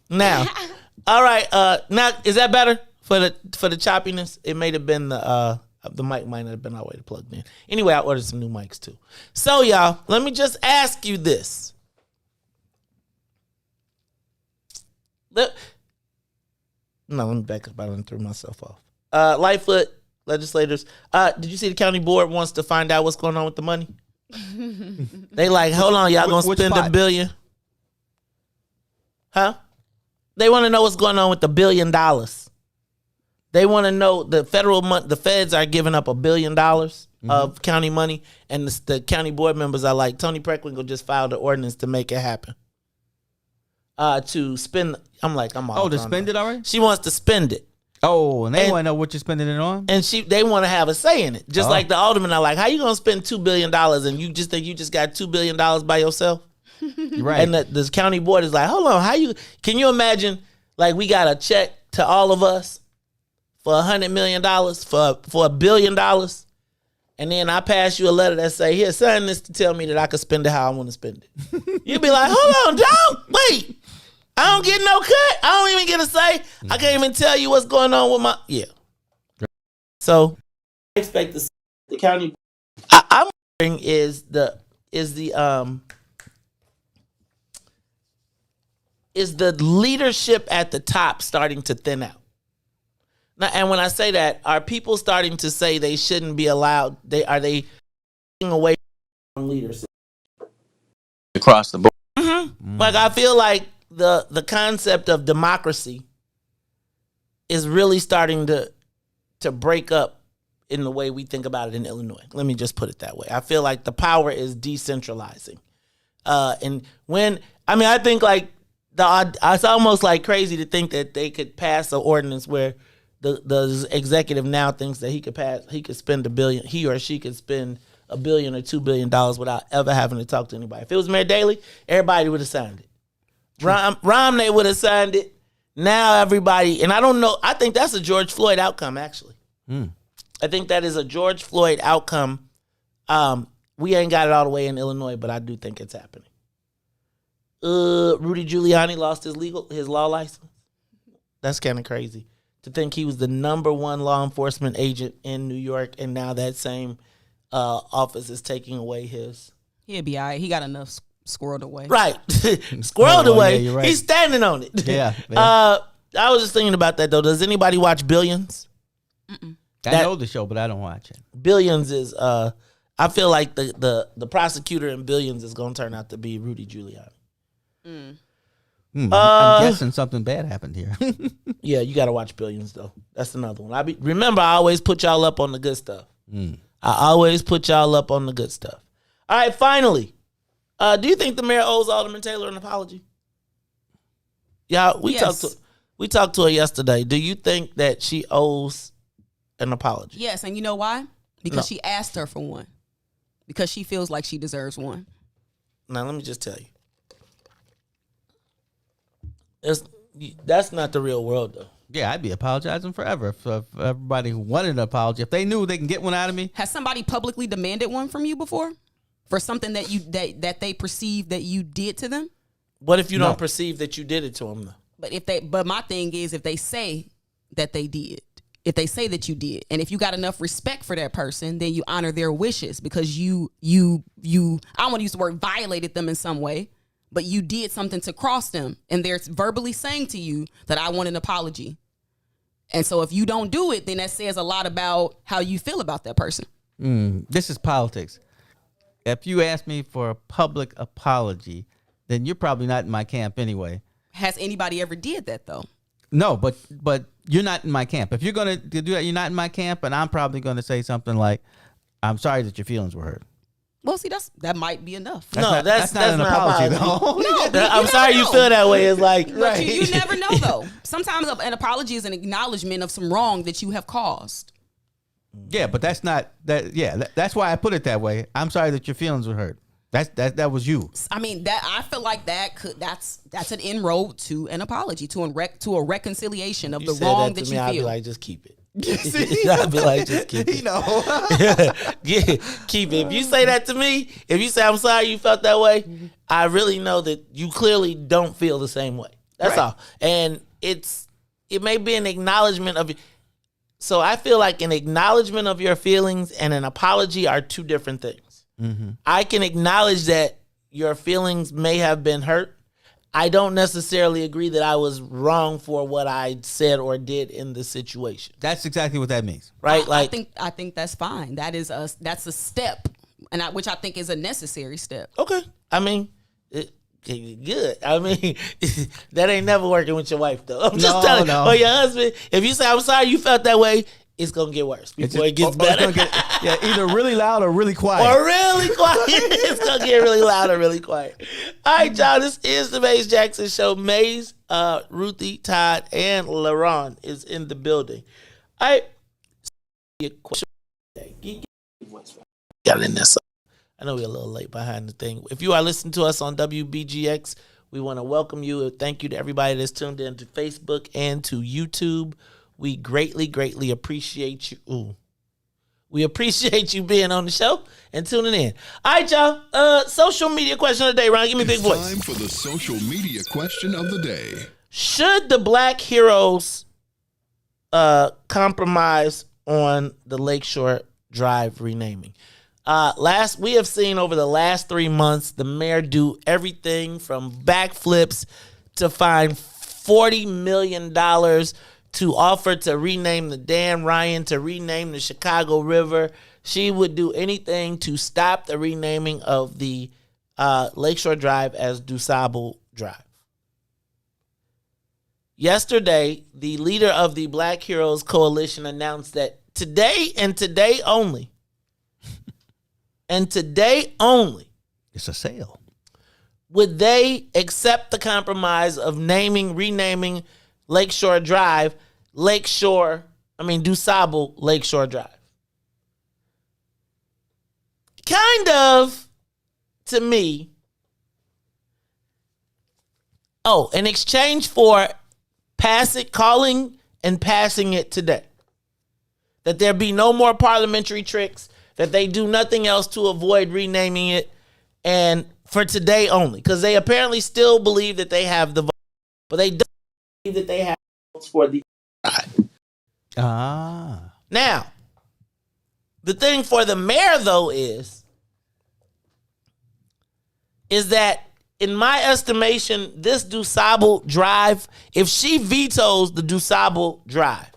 Now. All right. Now, is that better for the choppiness? It may have been the mic might not have been all the way plugged in. Anyway, I ordered some new mics too. So, y'all, let me just ask you this. Let me back up. I done threw myself off. Lightfoot legislators. Did you see the county board wants to find out what's going on with the money? They like, hold on, y'all gonna spend $1 billion? Huh? They want to know what's going on with the $1 billion. They want to know the the feds are giving up $1 billion of county money, and the county board members are like, Tony Preckwinkle just filed an ordinance to make it happen. To spend, I'm like, I'm all. Oh, to spend it already? She wants to spend it. Oh, and they want to know what you're spending it on? And they want to have a say in it. Just like the aldermen are like, how you going to spend $2 billion and you just think you just got $2 billion by yourself? Right. And the county board is like, hold on, can you imagine, like, we got a check to all of us for $100 million, for $1 billion, and then I pass you a letter that say, here, sign this to tell me that I can spend it how I want to spend it. You'd be like, hold on, don't, wait. I don't get no cut. I don't even get a say. I can't even tell you what's going on with my... Yeah. So, I expect the county... I'm wondering is the leadership at the top starting to thin out? Now, and when I say that, are people starting to say they shouldn't be allowed... Are they taking away from leadership? Across the board. Mm-hmm. Like, I feel like the concept of democracy is really starting to break up in the way we think about it in Illinois. Let me just put it that way. I feel like the power is decentralizing. And I think like it's almost like crazy to think that they could pass an ordinance where the executive now thinks that he could spend $1 billion, he or she could spend $1 billion or $2 billion without ever having to talk to anybody. If it was Mayor Daley, everybody would have signed it. Romney would have signed it. Now everybody, and I don't know, I think that's a George Floyd outcome, actually. I think that is a George Floyd outcome. We ain't got it all the way in Illinois, but I do think it's happening. Rudy Giuliani lost his law license. That's kind of crazy to think he was the #1 law enforcement agent in New York, and now that same office is taking away his. He'll be all right. He got enough squirreled away. Right. Squirreled away. Yeah, right. He's standing on it. Yeah. I was just thinking about that, though. Does anybody watch Billions? Mm-mm. I know the show, but I don't watch it. Billions is, I feel like the prosecutor in Billions is going to turn out to be Rudy Giuliani. I'm guessing something bad happened here. Yeah, you got to watch Billions, though. That's another one. Remember, I always put y'all up on the good stuff. I always put y'all up on the good stuff. All right, finally. Do you think the mayor owes Alderman Taylor an apology? Yeah, we talked to her yesterday. Do you think that she owes an apology? Yes, and you know why? Because she asked her for one. Because she feels like she deserves one. Now, let me just tell you. That's not the real world, though. Yeah, I'd be apologizing forever for everybody who wanted an apology. If they knew they can get one out of me. Has somebody publicly demanded one from you before? For something that they perceive that you did to them? What if you don't perceive that you did it to them, though? But my thing is, if they say that they did, if they say that you did. And if you got enough respect for that person, then you honor their wishes because you I don't want to use the word violated them in some way, but you did something to cross them. And they're verbally saying to you that I want an apology. And so if you don't do it, then that says a lot about how you feel about that person. This is politics. If you ask me for a public apology, then you're probably not in my camp anyway. Has anybody ever did that though? No, but you're not in my camp. If you're going to do that, you're not in my camp, and I'm probably going to say something like, I'm sorry that your feelings were hurt. Well, see, that might be enough. That's not an apology, though. No, I'm sorry you feel that way. It's like, but you never know, though. Sometimes an apology is an acknowledgement of some wrong that you have caused. Yeah, but that's not that. Yeah, that's why I put it that way. I'm sorry that your feelings were hurt. That was you. I mean, that I feel like that's an inroad to an apology, to a reconciliation of the wrong that you feel. I'd be like, just keep it. I'd be like, just keep it. Yeah, keep it. If you say that to me, if you say I'm sorry you felt that way, I really know that you clearly don't feel the same way. That's all. And it may be an acknowledgement of. So I feel like an acknowledgement of your feelings and an apology are two different things. I can acknowledge that your feelings may have been hurt. I don't necessarily agree that I was wrong for what I said or did in the situation. That's exactly what that means, right? I think that's fine. That's a step, and which I think is a necessary step. Okay, I mean, good. I mean, that ain't never working with your wife though. I'm just telling you, or your husband. If you say I'm sorry you felt that way, it's gonna get worse before it gets better. Either really loud or really quiet. Or really quiet. It's gonna get really loud or really quiet. All right, y'all. This is the Maze Jackson Show. Maze, Ruthie, Todd, and LaRon is in the building. All right. Got it in there. I know we're a little late behind the thing. If you are listening to us on WBGX, we want to welcome you. Thank you to everybody that's tuned in to Facebook and to YouTube. We greatly, greatly appreciate you. Ooh. We appreciate you being on the show and tuning in. All right, y'all. Social media question of the day, Ron. Give me a big voice. Time for the social media question of the day. Should the Black heroes compromise on the Lakeshore Drive renaming? We have seen over the last 3 months the mayor do everything from backflips to find $40 million to offer to rename the Dan Ryan, to rename the Chicago River. She would do anything to stop the renaming of the Lakeshore Drive as DuSable Drive. Yesterday, the leader of the Black Heroes Coalition announced that today and today only, it's a sale. Would they accept the compromise of renaming Lakeshore Drive, DuSable Lakeshore Drive? Kind of, to me. Oh, in exchange for calling and passing it today. That there be no more parliamentary tricks, that they do nothing else to avoid renaming it, and for today only. Because they apparently still believe that they have the vote, but they don't believe that they have votes for the Now, the thing for the mayor, though, is that, in my estimation, this DuSable Drive, if she vetoes the DuSable Drive,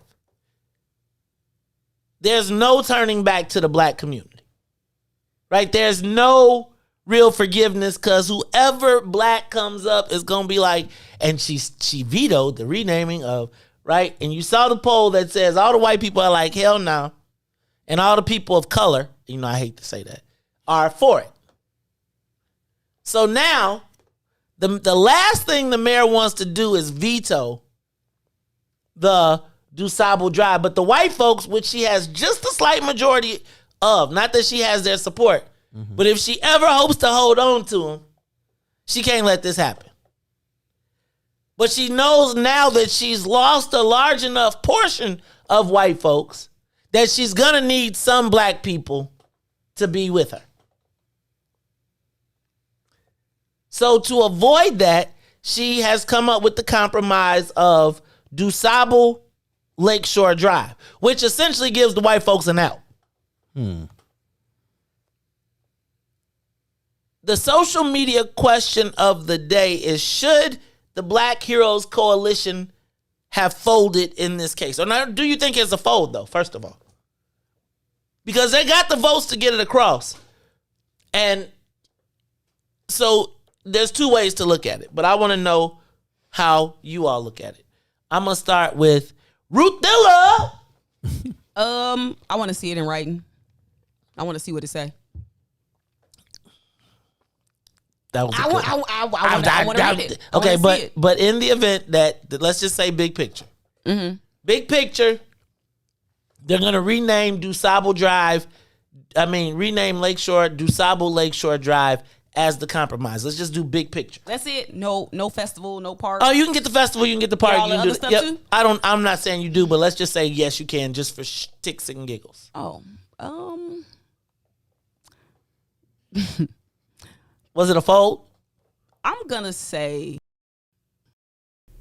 there's no turning back to the Black community, right? There's no real forgiveness, because whoever Black comes up is going to be like, and she vetoed the renaming of, right? And you saw the poll that says all the white people are like, hell no. And all the people of color, I hate to say that, are for it. So now, the last thing the mayor wants to do is veto the DuSable Drive. But the white folks, which she has just a slight majority of, not that she has their support, but if she ever hopes to hold on to them, she can't let this happen. But she knows now that she's lost a large enough portion of white folks that she's going to need some Black people to be with her. So to avoid that, she has come up with the compromise of DuSable Lakeshore Drive, which essentially gives the white folks an out. The social media question of the day is, should the Black Heroes Coalition have folded in this case? Or now, do you think it's a fold, though, first of all? Because they got the votes to get it across. And so there's two ways to look at it, but I want to know how you all look at it. I'm going to start with Ruthilla. I want to see it in writing. I want to see what it say. That was I want to read it. Okay, but in the event that, let's just say big picture. Mm-hmm. Big picture, they're going to rename rename Lakeshore, DuSable Lakeshore Drive as the compromise. Let's just do big picture. That's it. No festival, no park. Oh, you can get the festival, you can get the park. All You the can other do stuff too? I'm not saying you do, but let's just say yes, you can, just for shits and giggles. Oh, Was it a fold? I'm gonna say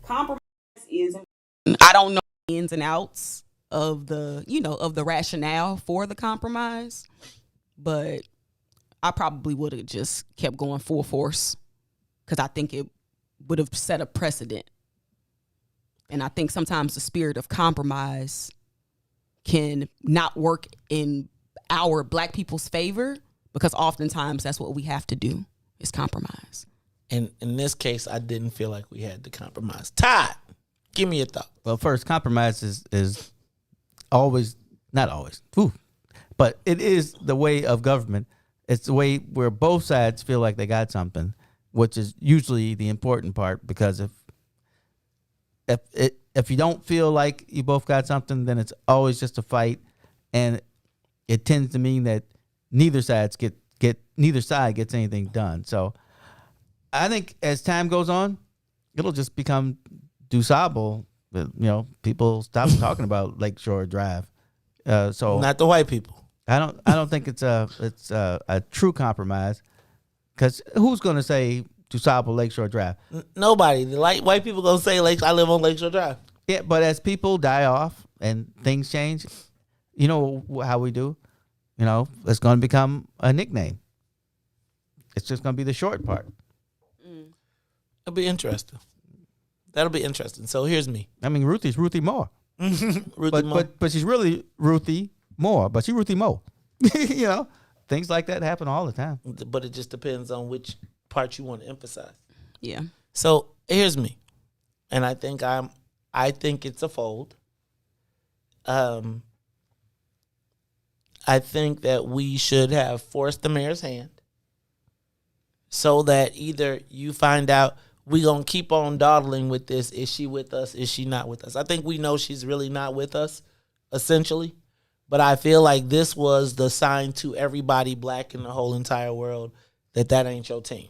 compromise is. I don't know the ins and outs of the rationale for the compromise, but I probably would have just kept going full force because I think it would have set a precedent. And I think sometimes the spirit of compromise can not work in our Black people's favor because oftentimes that's what we have to do is compromise. And in this case, I didn't feel like we had to compromise. Todd, give me your thought. Well, first, compromise is always, not always, but it is the way of government. It's the way where both sides feel like they got something, which is usually the important part, because if you don't feel like you both got something, then it's always just a fight, and it tends to mean that neither side gets anything done. So I think as time goes on, it'll just become DuSable. People stop talking about Lakeshore Drive. So not the white people. I don't think it's a true compromise, because who's going to say DuSable Lakeshore Drive? Nobody. The white people gonna say I live on Lakeshore Drive. Yeah, but as people die off and things change, you know how we do. It's going to become a nickname. It's just going to be the short part. It'll be interesting. That'll be interesting. So here's me. I mean, Ruthie's Ruthie Moore. Moore. But she's really Ruthie Moore, but she's Ruthie Moe. Things like that happen all the time. But it just depends on which part you want to emphasize. Yeah. So here's me, and I think it's a fold. I think that we should have forced the mayor's hand so that either you find out we gonna keep on dawdling with this. Is she with us? Is she not with us? I think we know she's really not with us, essentially. But I feel like this was the sign to everybody Black in the whole entire world that ain't your team.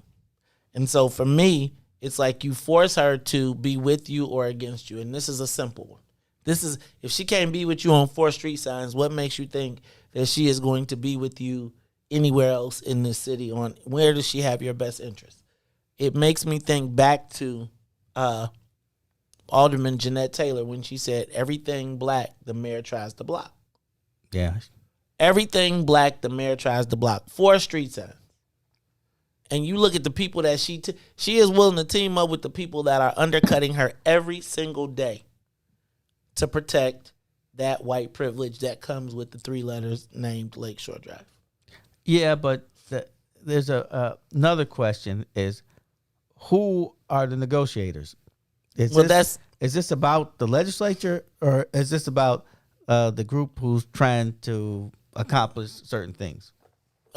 And so for me, it's like you force her to be with you or against you. And this is a simple one. This is, if she can't be with you on 4 street signs, what makes you think that she is going to be with you anywhere else in this city? On where does she have your best interest? It makes me think back to Alderman Jeanette Taylor when she said, everything Black, the mayor tries to block. Yeah. Everything Black, the mayor tries to block. 4 street signs. And you look at the people that she is willing to team up with the people that are undercutting her every single day to protect that white privilege that comes with the 3 letters named Lakeshore Drive. Yeah, but there's another question is, who are the negotiators? Is this about the legislature, or is this about the group who's trying to accomplish certain things?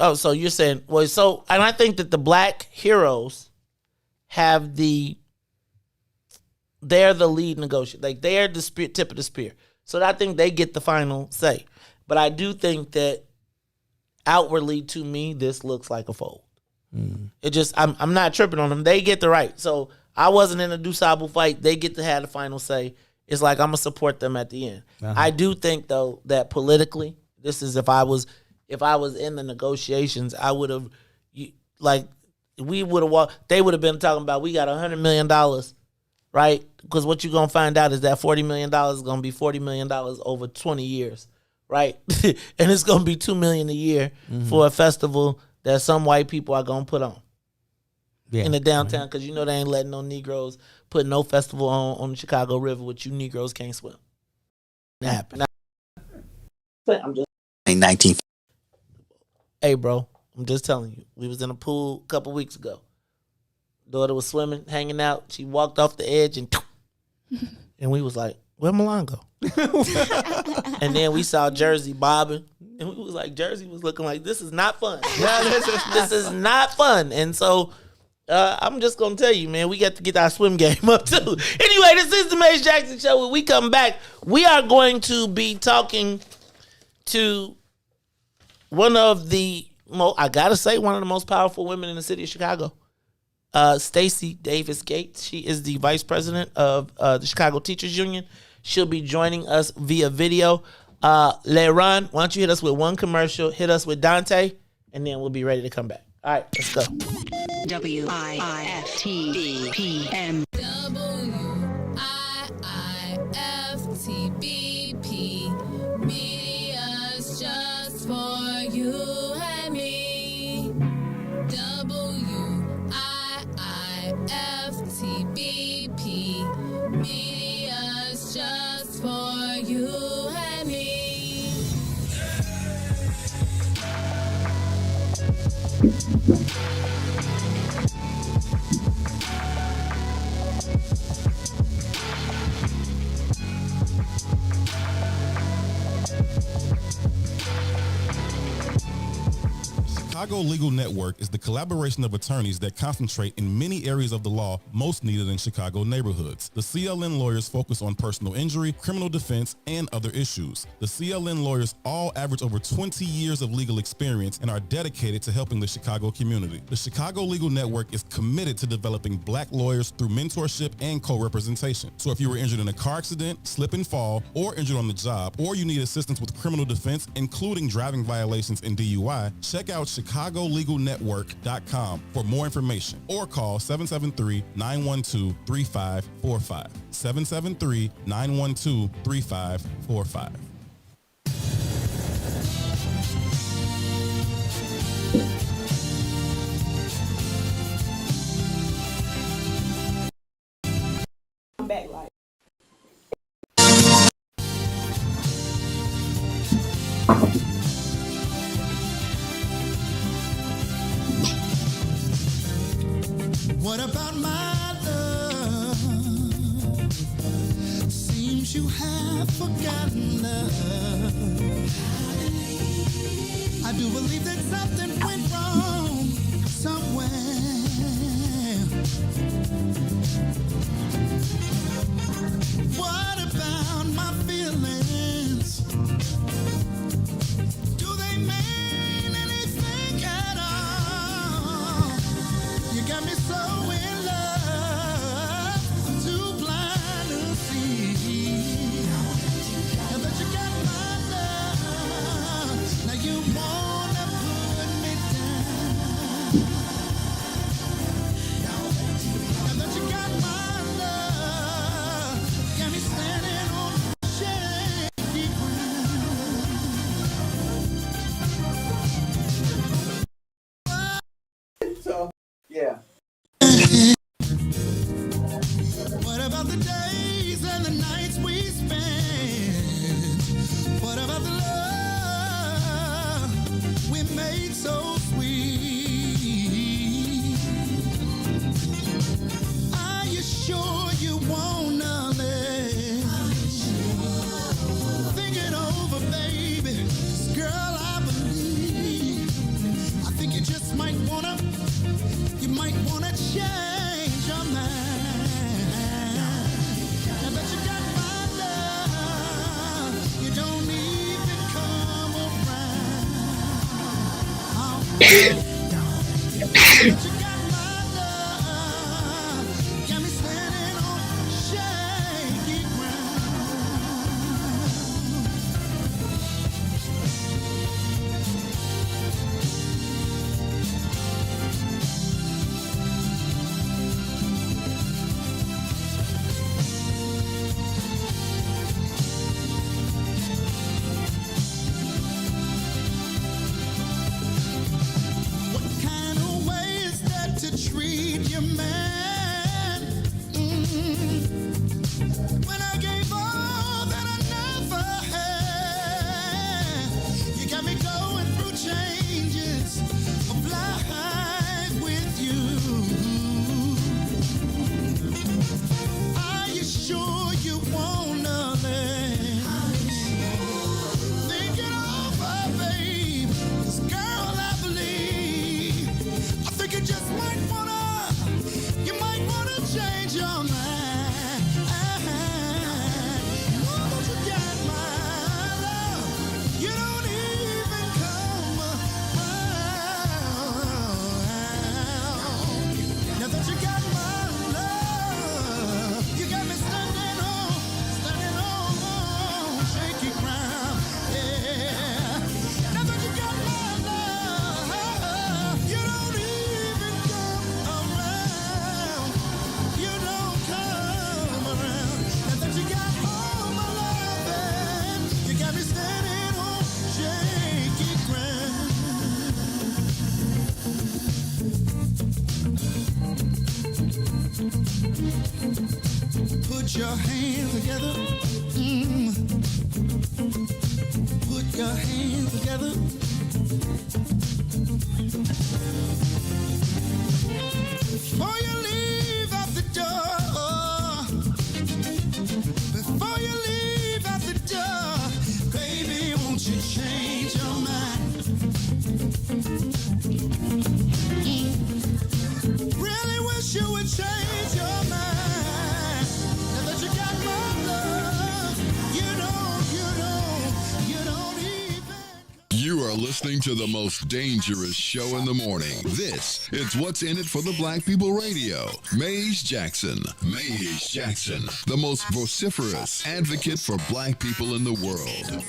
Oh, so you're saying, and I think that the Black heroes they're the lead negotiator. Like, they're the tip of the spear. So I think they get the final say. But I do think that outwardly, to me, this looks like a fold. It just, I'm not tripping on them. They get the right. So I wasn't in a DuSable fight. They get to have the final say. It's like, I'm going to support them at the end. I do think, though, that politically, this is if I was in the negotiations, I would have, they would have been talking about, we got $100 million, right? Because what you're going to find out is that $40 million is going to be $40 million over 20 years, right? And it's going to be $2 million a year for a festival that some white people are going to put on in the downtown, because you know they ain't letting no Negroes put no festival on the Chicago River, which you Negroes can't swim. That happened. I'm just 19. Hey, bro, I'm just telling you. We was in a pool a couple weeks ago. Daughter was swimming, hanging out. She walked off the edge and we was like, where Milan go? And then we saw Jersey bobbing. And we was like, Jersey was looking like, this is not fun. This is not fun. And so I'm just going to tell you, man, we got to get our swim game up too. Anyway, this is the Mace Jackson Show. When we come back, we are going to be talking to one of the, I got to say, one of the most powerful women in the city of Chicago. Stacy Davis Gates. She is the vice president of the Chicago Teachers Union. She'll be joining us via video. Leron, why don't you hit us with one commercial, hit us with Dante, and then we'll be ready to come back. All right, let's go. WIIFTBPM. WIIFTBP. Media's just for you and me. WIIFTBP. Media's just for you and me. Chicago Legal Network is the collaboration of attorneys that concentrate in many areas of the law most needed in Chicago neighborhoods. The CLN lawyers focus on personal injury, criminal defense, and other issues. The CLN lawyers all average over 20 years of legal experience and are dedicated to helping the Chicago community. The Chicago Legal Network is committed to developing black lawyers through mentorship and co-representation. So if you were injured in a car accident, slip and fall, or injured on the job, or you need assistance with criminal defense, including driving violations and DUI, check out ChicagoLegalNetwork.com for more information, or call 773-912-3545. 773-912-3545. Back like. What about my love? Seems you have forgotten love. I do believe that something went wrong somewhere. What about my feelings? Do they mean anything at all? You got me so in love, I'm too blind to see. And that you got my love, now you wanna put me down. And that you got my love, got me standing on shaky ground. So, yeah. What about the days and the nights we spent? What about the love we made so sweet? Are you sure you wanna live? Think it over, baby. 'Cause girl, I believe. I think you just might wanna change your mind. Now that you got my love, you don't even come around. That you got my love, got me standing on shaky ground. Put your hands together. Put your hands together. Before you leave out the door, before you leave out the door, baby, won't you change your mind? Really wish you would change your mind. Now that you got my love, you don't even. You are listening to the most dangerous show in the morning. This is What's in It for the Black People Radio. Maze Jackson. Maze Jackson, the most vociferous advocate for black people in the world.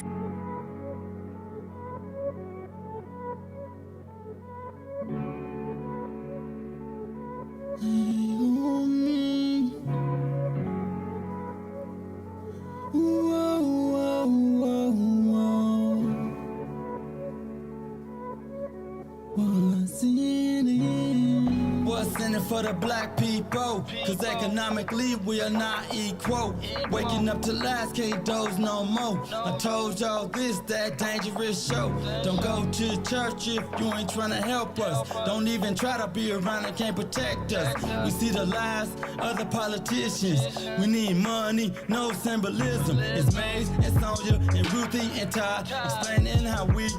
What's in it for the black people? Cause economically we are not equal. Waking up to last, can't doze no more. I told y'all this, that dangerous show. Don't go to church if you ain't trying to help us. Don't even try to be around and can't protect us. We see the lies of the politicians. We need money, no symbolism. It's Maze and Sonia and Ruthie and Todd explaining how we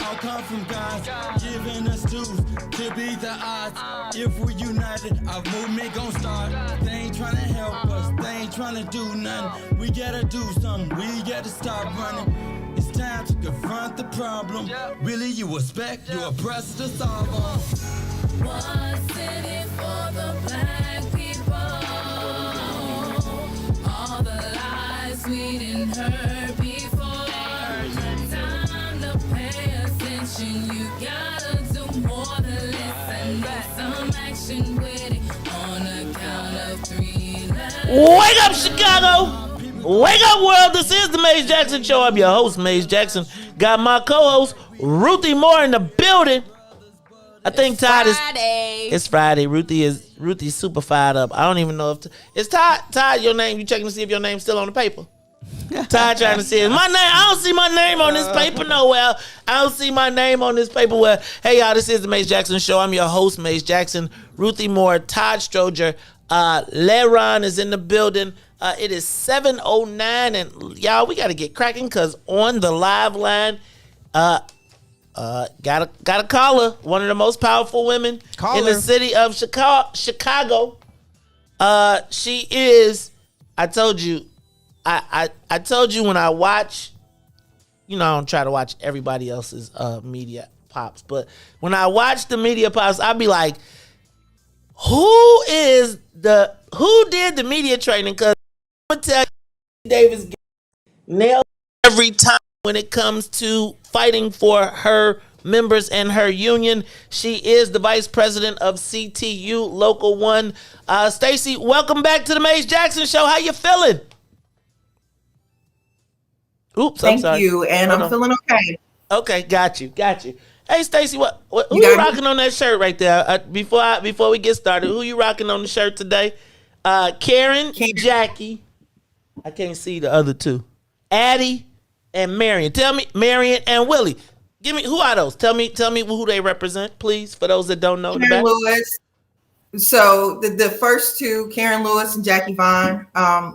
all come from God, giving us tools to beat the odds. If we united, our movement gon' start. They ain't tryna help us, they ain't tryna do nothing. We gotta do something, we gotta stop running. It's time to confront the problem. Really, you expect your oppressor to solve them. What's in it for the black people? All the lies we didn't heard before. Time to pay attention. You gotta do more than listen. Need some action with it on a count of 3. Wake up, Chicago! Wake up, world! This is the Maze Jackson Show. I'm your host, Maze Jackson. Got my co-host, Ruthie Moore, in the building. I think Todd is. It's Friday. Ruthie's super fired up. I don't even know if it's Todd. Your name? You checking to see if your name's still on the paper? Todd trying to see it. My name. I don't see my name on this paper nowhere. I don't see my name on this paper. Well, hey y'all, this is the Maze Jackson Show. I'm your host, Maze Jackson. Ruthie Moore, Todd Stroger, Leron is in the building. It is 7:09, and y'all, we got to get cracking because on the live line, got a caller, one of the most powerful women in the city of Chicago. She is. I told you when I watch, I don't try to watch everybody else's media pops, but when I watch the media pops, I'll be like, who did the media training? Because I'm gonna tell you, Davis nailed every time when it comes to fighting for her members and her union. She is the vice president of CTU Local 1. Stacy, welcome back to the Maze Jackson Show. How you feeling? Oops, I'm sorry. Thank you, and I'm feeling okay. Okay, got you. Hey, Stacy, who you rocking on that shirt right there? Before we get started, who you rocking on the shirt today? Karen, Jackie. I can't see the other two. Addie and Marion. Tell me, Marion and Willie. Give me, who are those? Tell me who they represent, please, for those that don't know. Karen Lewis. So the first two, Karen Lewis and Jackie Vaughn,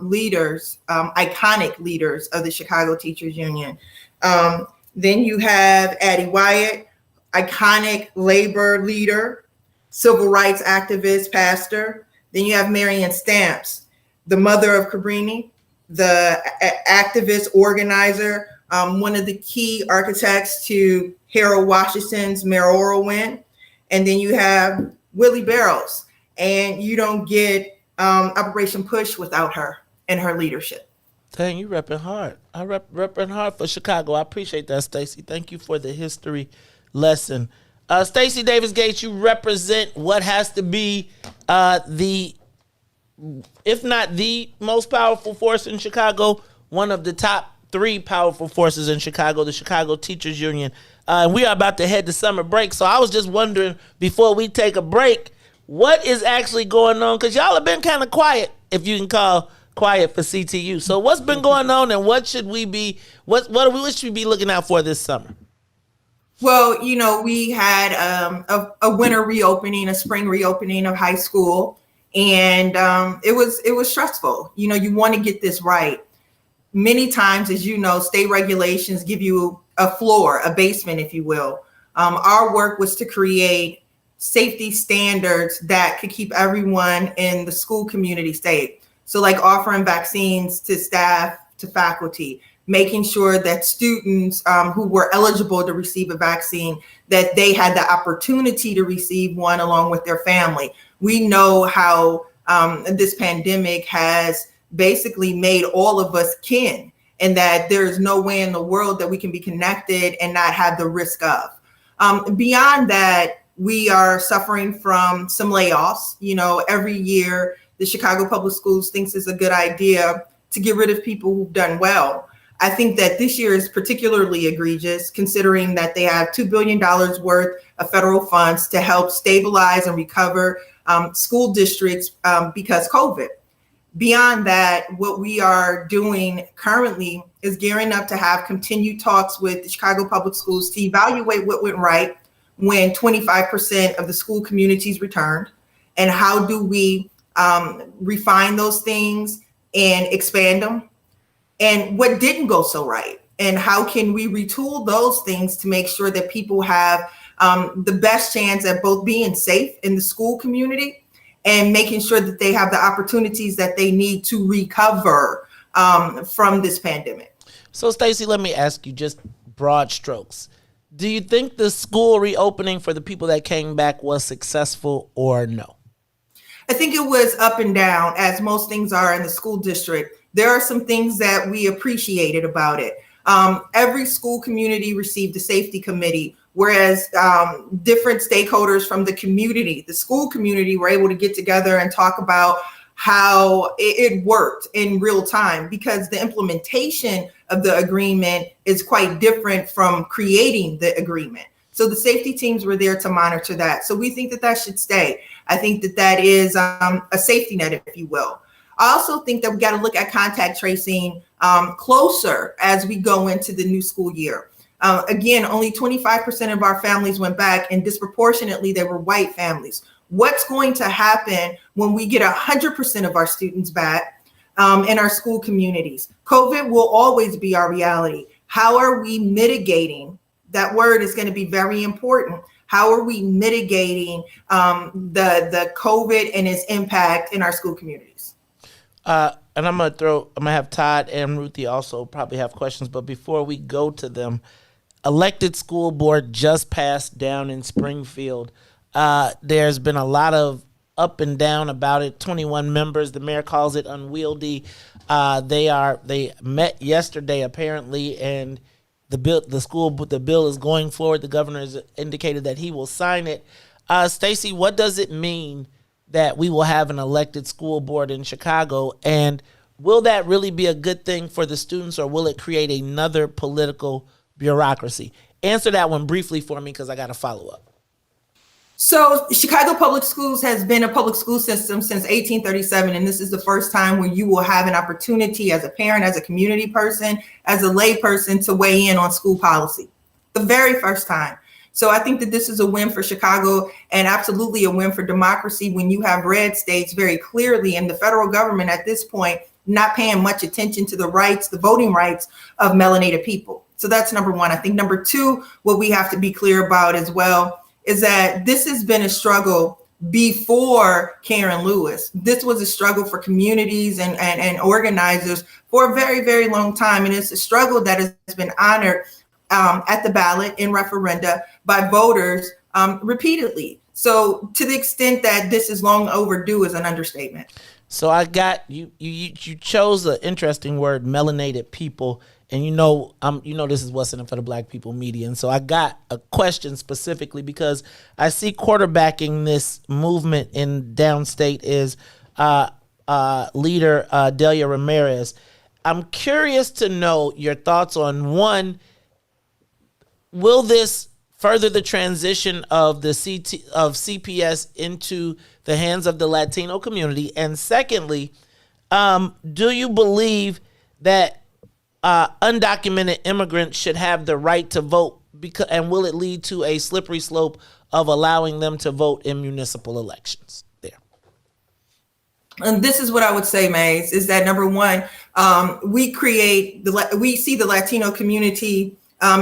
leaders, iconic leaders of the Chicago Teachers Union. Then you have Addie Wyatt, iconic labor leader, civil rights activist, pastor. Then you have Marion Stamps, the mother of Cabrini, the activist organizer, one of the key architects to Harold Washington's mayoral win. And then you have Willie Barrows. And you don't get Operation Push without her and her leadership. Dang, you repping hard. I repping hard for Chicago. I appreciate that, Stacy. Thank you for the history lesson. Stacy Davis Gates, you represent what has to be if not the most powerful force in Chicago, one of the top 3 powerful forces in Chicago, the Chicago Teachers Union. We are about to head to summer break. So I was just wondering, before we take a break, what is actually going on? Because y'all have been kind of quiet, if you can call quiet for CTU. So what's been going on, and what should we be what should we be looking out for this summer? Well, we had a winter reopening, a spring reopening of high school, and it was stressful. You want to get this right. Many times, as state regulations give you a floor, a basement, if you will. Our work was to create safety standards that could keep everyone in the school community safe. So like offering vaccines to staff, to faculty, making sure that students who were eligible to receive a vaccine, that they had the opportunity to receive one along with their family. We know how this pandemic has basically made all of us kin, and that there is no way in the world that we can be connected and not have the risk of. Beyond that, we are suffering from some layoffs. Every year, the Chicago Public Schools thinks it's a good idea to get rid of people who've done well. I think that this year is particularly egregious, considering that they have $2 billion worth of federal funds to help stabilize and recover school districts because COVID. Beyond that, what we are doing currently is gearing up to have continued talks with the Chicago Public Schools to evaluate what went right when 25% of the school communities returned, and how do we refine those things and expand them, and what didn't go so right, and how can we retool those things to make sure that people have the best chance at both being safe in the school community and making sure that they have the opportunities that they need to recover from this pandemic. So Stacy, let me ask you just broad strokes. Do you think the school reopening for the people that came back was successful or no? I think it was up and down, as most things are in the school district. There are some things that we appreciated about it. Every school community received a safety committee, whereas different stakeholders from the community, the school community, were able to get together and talk about how it worked in real time, because the implementation of the agreement is quite different from creating the agreement. So the safety teams were there to monitor that. So we think that that should stay. I think that that is a safety net, if you will. I also think that we got to look at contact tracing closer as we go into the new school year. Again, only 25% of our families went back, and disproportionately they were white families. What's going to happen when we get 100% of our students back in our school communities? COVID will always be our reality. How are we mitigating? That word is going to be very important. How are we mitigating the COVID and its impact in our school communities? And I'm gonna have Todd and Ruthie also probably have questions, but before we go to them, elected school board just passed down in Springfield. There's been a lot of up and down about it. 21 members. The mayor calls it unwieldy. They met yesterday apparently, and the bill is going forward. The governor has indicated that he will sign it. Stacy, what does it mean that we will have an elected school board in Chicago, and will that really be a good thing for the students, or will it create another political bureaucracy? Answer that one briefly for me, because I got to follow up. So Chicago Public Schools has been a public school system since 1837, and this is the first time where you will have an opportunity as a parent, as a community person, as a lay person to weigh in on school policy. The very first time. So I think that this is a win for Chicago, and absolutely a win for democracy when you have red states very clearly, and the federal government at this point not paying much attention to the rights, the voting rights of melanated people. So that's number one. I think number two, what we have to be clear about as well is that this has been a struggle before Karen Lewis. This was a struggle for communities and organizers for a very, very long time. And it's a struggle that has been honored at the ballot in referenda by voters repeatedly. So to the extent that this is long overdue is an understatement. So I got you chose an interesting word, melanated people. And this is what's in it for the Black People Media. And so I got a question specifically because I see quarterbacking this movement in downstate is leader Delia Ramirez. I'm curious to know your thoughts on, one, will this further the transition of the CPS into the hands of the Latino community? And secondly, Do you believe that undocumented immigrants should have the right to vote? And will it lead to a slippery slope of allowing them to vote in municipal elections? And this is what I would say, Maze, is that number one, we see the Latino community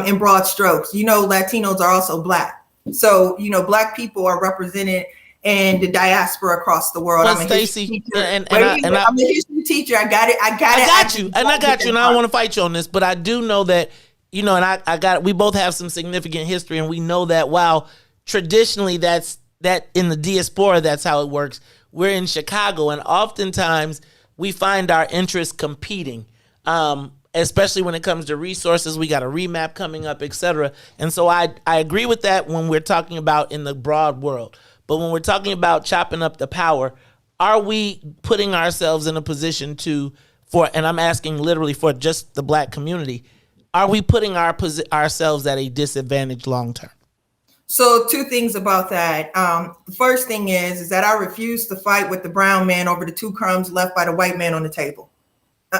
in broad strokes. Latinos are also Black. So, Black people are represented in the diaspora across the world. Well, I'm a Stacy, history teacher. I'm a history teacher. I got it. I got you. And I don't want to fight you on this, but I do know that, we both have some significant history, and we know that while traditionally that in the diaspora, that's how it works. We're in Chicago, and oftentimes we find our interests competing, especially when it comes to resources. We got a remap coming up, etc. And so I agree with that when we're talking about in the broad world. But when we're talking about chopping up the power, are we putting ourselves in a position and I'm asking literally for just the Black community, are we putting ourselves at a disadvantage long term? So 2 things about that. The first thing is that I refuse to fight with the brown man over the 2 crumbs left by the white man on the table.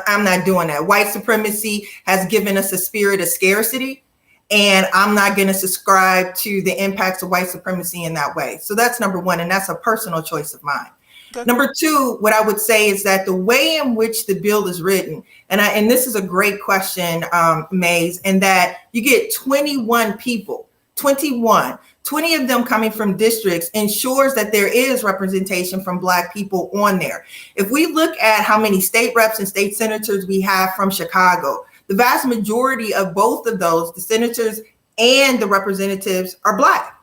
I'm not doing that. White supremacy has given us a spirit of scarcity, and I'm not going to subscribe to the impacts of white supremacy in that way. So that's number one, and that's a personal choice of mine. Okay. Number 2, what I would say is that the way in which the bill is written, and this is a great question, Maze, and that you get 21 people, 20 of them coming from districts ensures that there is representation from Black people on there. If we look at how many state reps and state senators we have from Chicago, the vast majority of both of those, the senators and the representatives, are Black.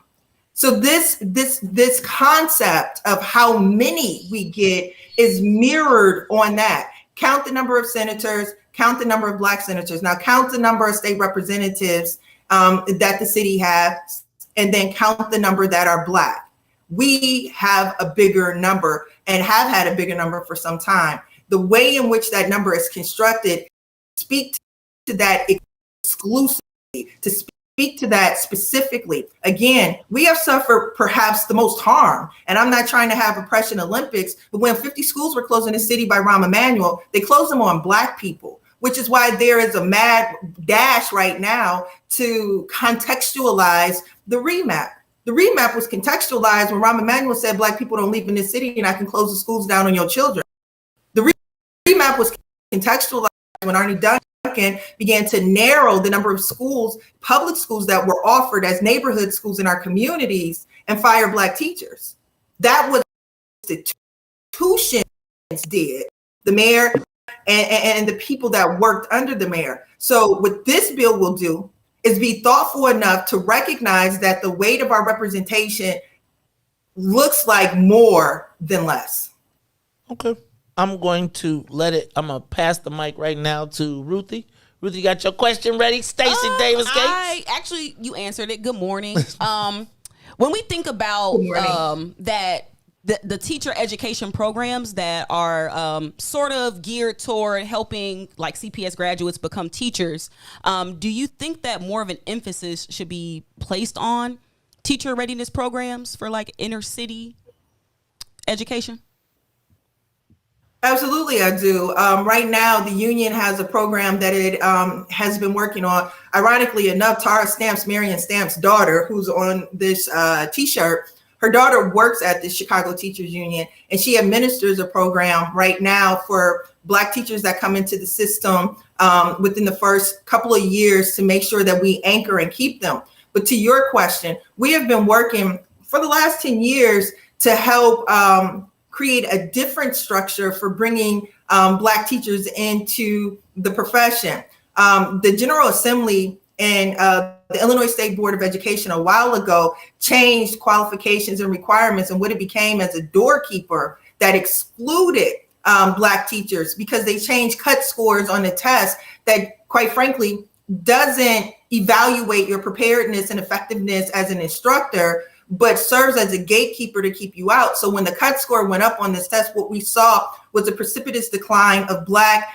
So this concept of how many we get is mirrored on that. Count the number of senators, count the number of Black senators. Now count the number of state representatives that the city has, and then count the number that are Black. We have a bigger number and have had a bigger number for some time. The way in which that number is constructed, speak to that exclusively, to speak to that specifically. Again, we have suffered perhaps the most harm, and I'm not trying to have oppression Olympics, but when 50 schools were closed in the city by Rahm Emanuel, they closed them on Black people, which is why there is a mad dash right now to contextualize the remap. The remap was contextualized when Rahm Emanuel said Black people don't leave in this city and I can close the schools down on your children. The remap was contextualized when Arnie Duncan began to narrow the number of schools, public schools, that were offered as neighborhood schools in our communities and fire Black teachers. That was institutions did. The mayor and the people that worked under the mayor. So what this bill will do is be thoughtful enough to recognize that the weight of our representation looks like more than less. Okay. I'm going to pass the mic right now to Ruthie. Ruthie, you got your question ready? Stacy Davis Gates? Actually, you answered it. Good morning. When we think about that, the teacher education programs that are sort of geared toward helping like CPS graduates become teachers, do you think that more of an emphasis should be placed on teacher readiness programs for like inner city education? Absolutely, I do. Right now, the union has a program that it has been working on. Ironically enough, Tara Stamps, Marion Stamps' daughter, who's on this T-shirt, her daughter works at the Chicago Teachers Union, and she administers a program right now for Black teachers that come into the system within the first couple of years to make sure that we anchor and keep them. But to your question, we have been working for the last 10 years to help create a different structure for bringing Black teachers into the profession. The General Assembly and the Illinois State Board of Education a while ago changed qualifications and requirements, and what it became as a doorkeeper that excluded Black teachers because they changed cut scores on the test that, quite frankly, doesn't evaluate your preparedness and effectiveness as an instructor, but serves as a gatekeeper to keep you out. So when the cut score went up on this test, what we saw was a precipitous decline of Black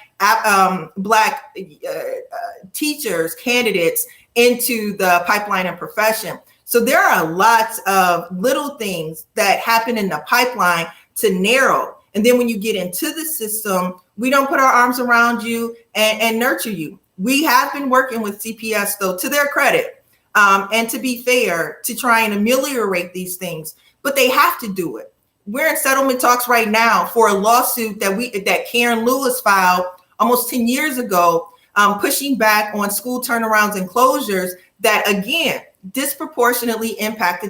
teachers, candidates into the pipeline and profession. So there are lots of little things that happen in the pipeline to narrow. And then when you get into the system, we don't put our arms around you and nurture you. We have been working with CPS, though, to their credit, and to be fair, to try and ameliorate these things, but they have to do it. We're in settlement talks right now for a lawsuit that Karen Lewis filed almost 10 years ago, pushing back on school turnarounds and closures that, again, disproportionately impacted